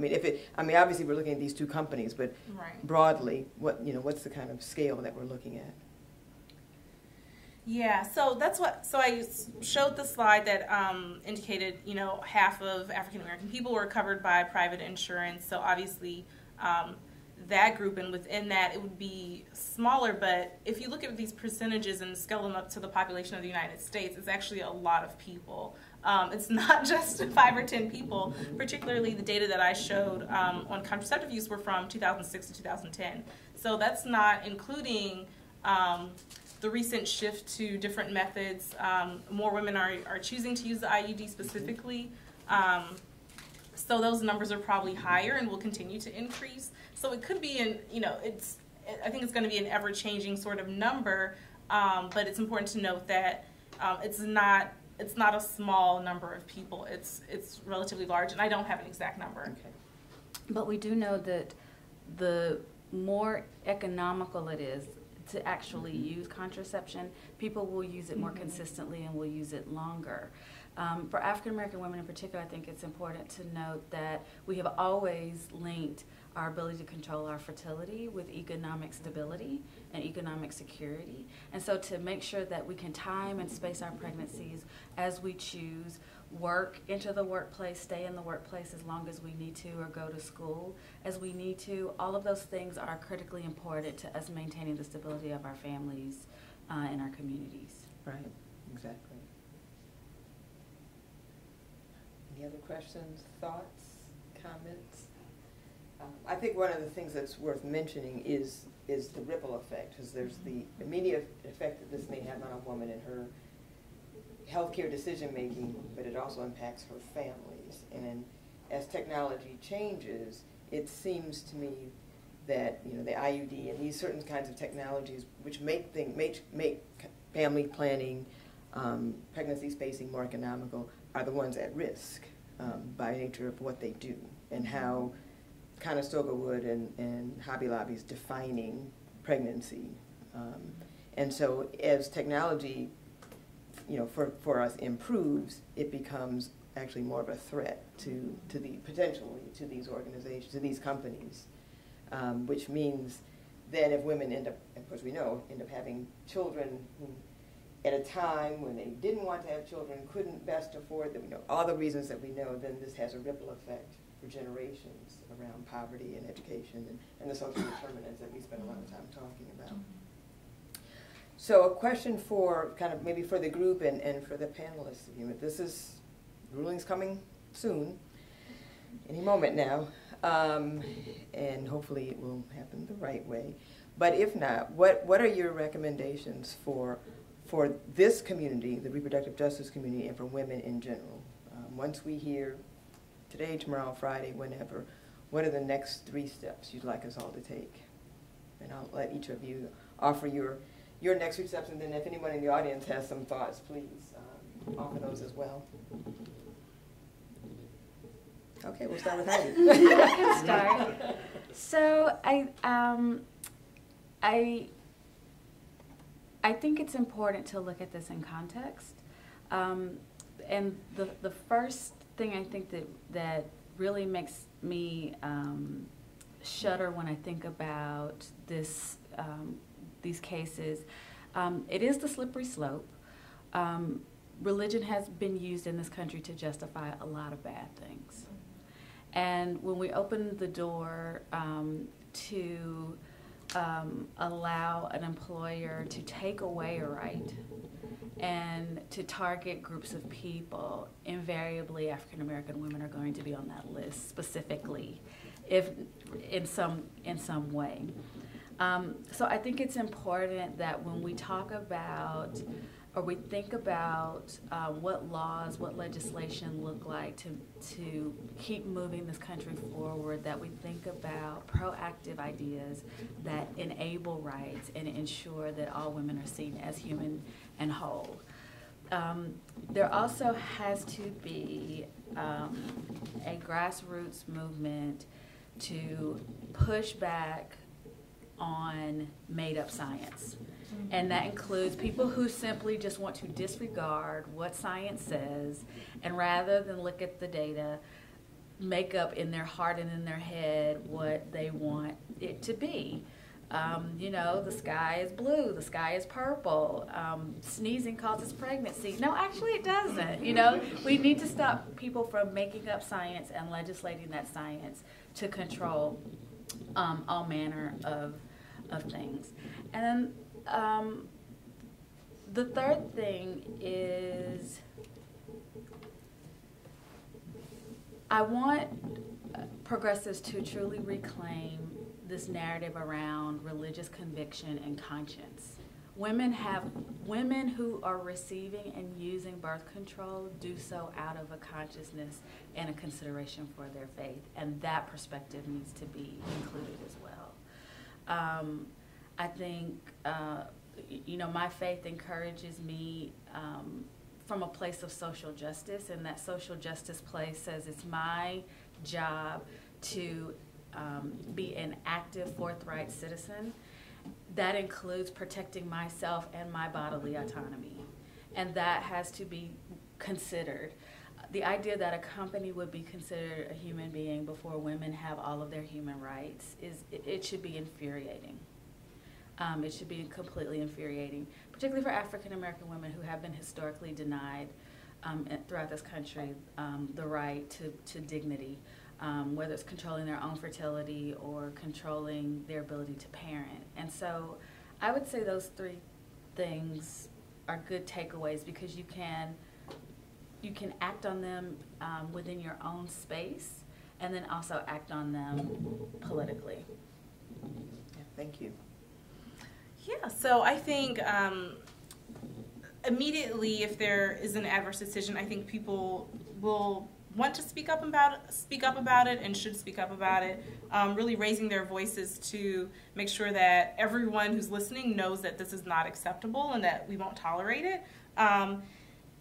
mean, obviously we're looking at these two companies, but broadly, what's the kind of scale that we're looking at?
Yeah, so I showed the slide that indicated, half of African American people were covered by private insurance. So obviously that group, and within that it would be smaller, but if you look at these percentages and scale them up to the population of the United States, it's actually a lot of people. It's not just 5 or 10 people. Particularly the data that I showed on contraceptive use were from 2006 to 2010. So that's not including the recent shift to different methods. More women are choosing to use the IUD specifically. So those numbers are probably higher and will continue to increase. So it could be I think it's going to be an ever-changing sort of number, but it's important to note that it's not a small number of people. It's relatively large, and I don't have an exact number.
Okay.
But we do know that the more economical it is to actually use contraception, people will use it more consistently and will use it longer. For African American women in particular, I think it's important to note that we have always linked our ability to control our fertility with economic stability and economic security. And so to make sure that we can time and space our pregnancies as we choose, enter the workplace, stay in the workplace as long as we need to, or go to school as we need to, all of those things are critically important to us maintaining the stability of our families and our communities.
Right, exactly. Any other questions, thoughts, comments? I think one of the things that's worth mentioning is the ripple effect, because there's the immediate effect that this may have on a woman in her healthcare decision making, but it also impacts her families. And as technology changes, it seems to me that the IUD and these certain kinds of technologies, which make family planning, pregnancy spacing more economical, are the ones at risk by nature of what they do and how Conestoga Wood and Hobby Lobby is defining pregnancy. And so as technology, for us improves, it becomes actually more of a threat to potentially to these organizations, to these companies, which means that if women end up, of course we know, end up having children who, at a time when they didn't want to have children, couldn't best afford them, all the reasons that we know, then this has a ripple effect for generations around poverty and education and the social determinants that we spend a lot of time talking about. So a question for kind of maybe for the group and for the panelists. The ruling's coming soon, any moment now, and hopefully it will happen the right way. But if not, what are your recommendations for this community, the reproductive justice community, and for women in general? Once we hear today, tomorrow, Friday, whenever, what are the next 3 steps you'd like us all to take? And I'll let each of you offer your next 3 steps, and then if anyone in the audience has some thoughts, please offer those as well. Okay, we'll start with Heidi.
I can start. So I think it's important to look at this in context. And the first thing I think that really makes me shudder when I think about these cases, it is the slippery slope. Religion has been used in this country to justify a lot of bad things. And when we open the door to allow an employer to take away a right and to target groups of people, invariably African American women are going to be on that list specifically, if in some way. So I think it's important that when we talk about or we think about what laws, what legislation look like to keep moving this country forward, that we think about proactive ideas that enable rights and ensure that all women are seen as human and whole. There also has to be a grassroots movement to push back on made-up science. And that includes people who simply just want to disregard what science says, and rather than look at the data, make up in their heart and in their head what they want it to be. You know, the sky is blue, the sky is purple, sneezing causes pregnancy. No, actually it doesn't. You know, we need to stop people from making up science and legislating that science to control all manner of things. And then the third thing is, I want progressives to truly reclaim this narrative around religious conviction and conscience. Women who are receiving and using birth control do so out of a consciousness and a consideration for their faith, and that perspective needs to be included as well. I think, you know, my faith encourages me from a place of social justice, and that social justice place says it's my job to be an active, forthright citizen. That includes protecting myself and my bodily autonomy, and that has to be considered. The idea that a company would be considered a human being before women have all of their human rights it should be infuriating. It should be completely infuriating, particularly for African American women who have been historically denied throughout this country the right to dignity, whether it's controlling their own fertility or controlling their ability to parent. And so I would say those three things are good takeaways, because you can act on them within your own space, and then also act on them politically.
Yeah, thank you.
Yeah, so I think immediately, if there is an adverse decision, I think people will want to speak up about it and should speak up about it, really raising their voices to make sure that everyone who's listening knows that this is not acceptable and that we won't tolerate it.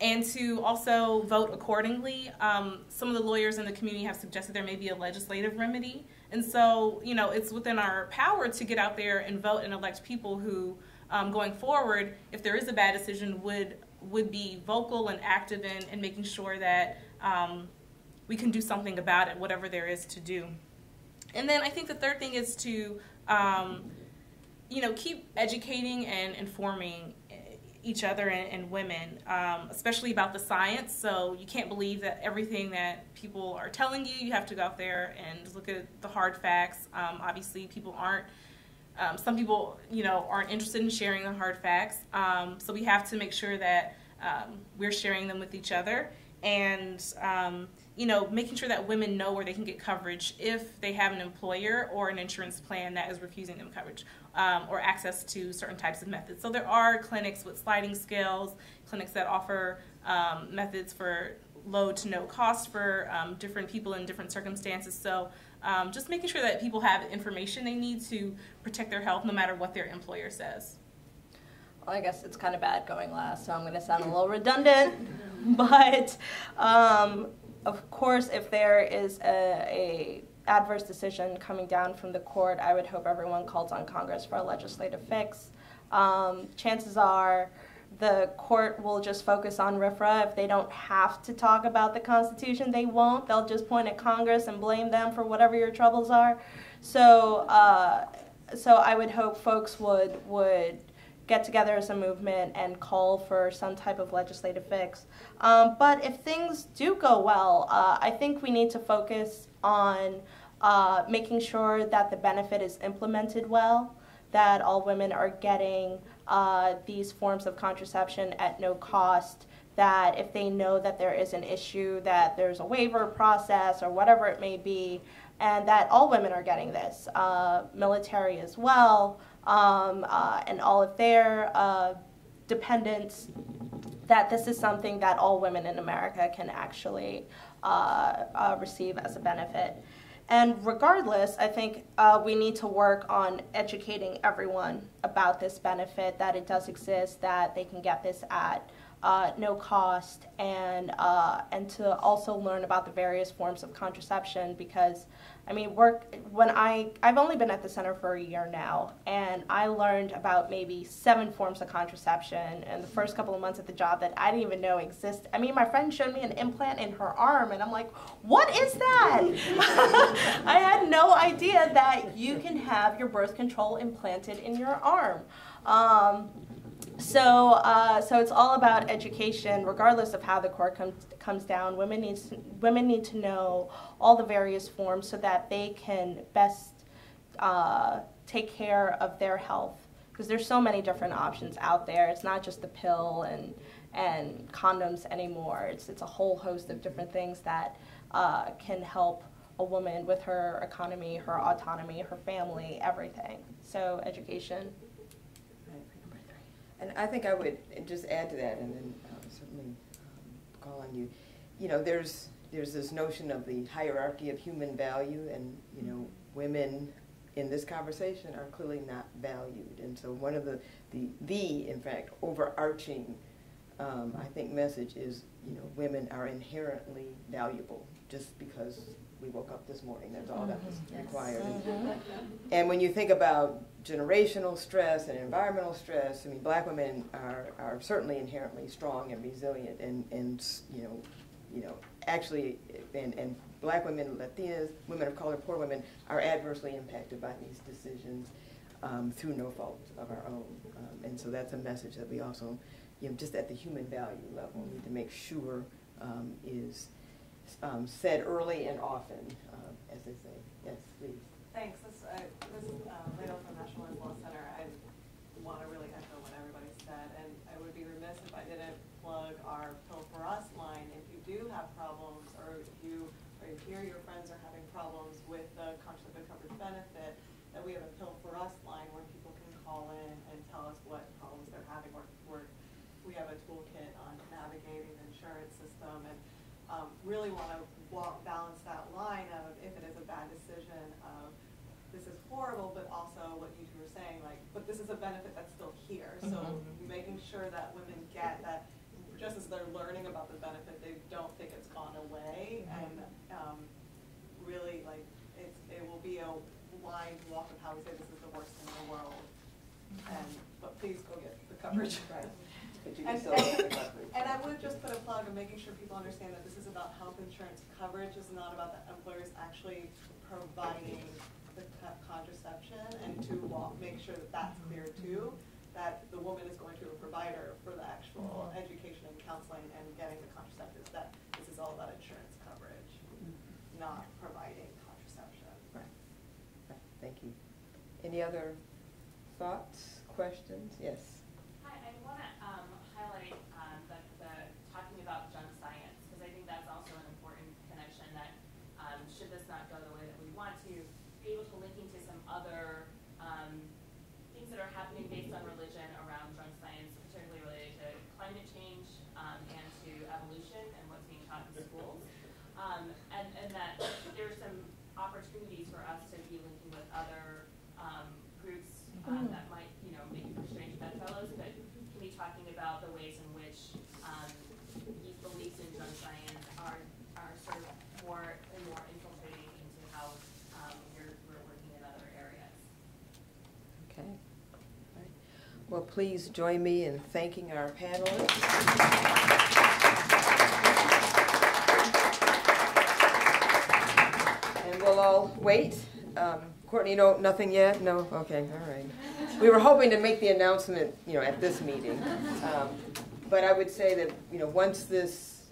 And to also vote accordingly. Some of the lawyers in the community have suggested there may be a legislative remedy. And so, you know, it's within our power to get out there and vote and elect people who, going forward, if there is a bad decision, would be vocal and active in making sure that we can do something about it, whatever there is to do. And then I think the third thing is to, you know, keep educating and informing each other and women, especially about the science. So you can't believe that everything that people are telling you. You have to go out there and look at the hard facts. Obviously, people aren't, some people, you know, aren't interested in sharing the hard facts. So we have to make sure that we're sharing them with each other, and you know, making sure that women know where they can get coverage if they have an employer or an insurance plan that is refusing them coverage, or access to certain types of methods. So there are clinics with sliding scales, clinics that offer methods for low to no cost for different people in different circumstances. So just making sure that people have information they need to protect their health no matter what their employer says.
Well, I guess it's kind of bad going last, so I'm going to sound a little redundant, but of course, if there is a adverse decision coming down from the court, I would hope everyone calls on Congress for a legislative fix. Chances are the court will just focus on RFRA. If they don't have to talk about the Constitution, they won't. They'll just point at Congress and blame them for whatever your troubles are. So I would hope folks would get together as a movement and call for some type of legislative fix. But if things do go well, I think we need to focus on making sure that the benefit is implemented well, that all women are getting these forms of contraception at no cost, that if they know that there is an issue, that there's a waiver process or whatever it may be, and that all women are getting this, military as well, and all of their dependents that this is something that all women in America can actually receive as a benefit. And regardless, I think we need to work on educating everyone about this benefit, that it does exist, that they can get this at no cost, and to also learn about the various forms of contraception, because I mean, I've only been at the center for a year now, and I learned about maybe 7 forms of contraception in the first couple of months at the job that I didn't even know existed. I mean, my friend showed me an implant in her arm, and I'm like, what is that? I had no idea that you can have your birth control implanted in your arm. So it's all about education, regardless of how the court comes down. Women need to know all the various forms so that they can best take care of their health. Because there's so many different options out there. It's not just the pill and condoms anymore. It's a whole host of different things that can help a woman with her economy, her autonomy, her family, everything. So education.
And I think I would just add to that, and then certainly call on you. You know, there's this notion of the hierarchy of human value, and you know, women in this conversation are clearly not valued. And so one of the in fact overarching I think message is, you know, women are inherently valuable just because we woke up this morning. That's all that was required. And when you think about generational stress and environmental stress, I mean, black women are certainly inherently strong and resilient, and you know, actually, and black women, Latinas, women of color, poor women are adversely impacted by these decisions through no fault of our own. And so that's a message that we also, you know, just at the human value level, need to make sure is said early and often, as they say. Yes, please.
Thanks. This is Rachel from National Law Center. I want to really echo what everybody said, and I would be remiss if I didn't plug our Pill for Us line. If you do have problems, or if you hear your friends are having problems with the contraceptive coverage benefit, that we have a Pill for Us line where people can call in and tell us what problems they're having. We have a toolkit on navigating the insurance system, and really want to balance that line of, if it is a bad decision, of this is horrible, but also what you two were saying, like, but this is a benefit that's still here. So making sure that women get that, just as they're learning about the benefit, they don't think it's gone away, and really, like, it will be a blind walk of how we say this is the worst thing in the world. But please go get the coverage.
Right.
And I would just put a plug of making sure people understand that this is about health insurance coverage. It's not about the employers actually providing the contraception, and to make sure that that's clear too, that the woman is going to a provider for the actual education and counseling and getting the contraceptives, that this is all about insurance coverage, not providing contraception.
Right. Thank you. Any other thoughts, questions? Yes.
Hi, I want to highlight the talking about junk science, because I think that's also an important connection, that should this not go the way that we want to, be able to link into some other things that are happening based on religion around junk science, particularly related to climate change and to evolution and what's being taught in schools. And that there's some opportunities for us to be linking with other groups that might, you know, maybe for strange bedfellows, but can be talking about the ways in which these beliefs in junk science are sort of more and more infiltrating into how we're working in other areas.
Okay. All right. Well, please join me in thanking our panelists. And we'll all wait. Courtney, no, nothing yet? No? Okay, all right. We were hoping to make the announcement, you know, at this meeting. But I would say that, you know, once this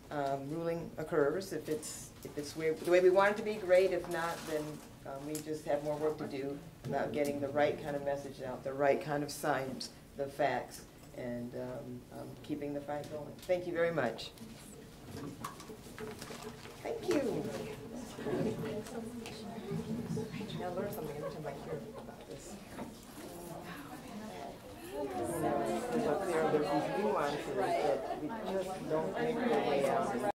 ruling occurs, if it's the way we want it to be, great. If not, then we just have more work to do about getting the right kind of message out, the right kind of science, the facts, and keeping the fight going. Thank you very much. Thank you. I learned something every time I hear about this. There's these nuances that just don't make your way out.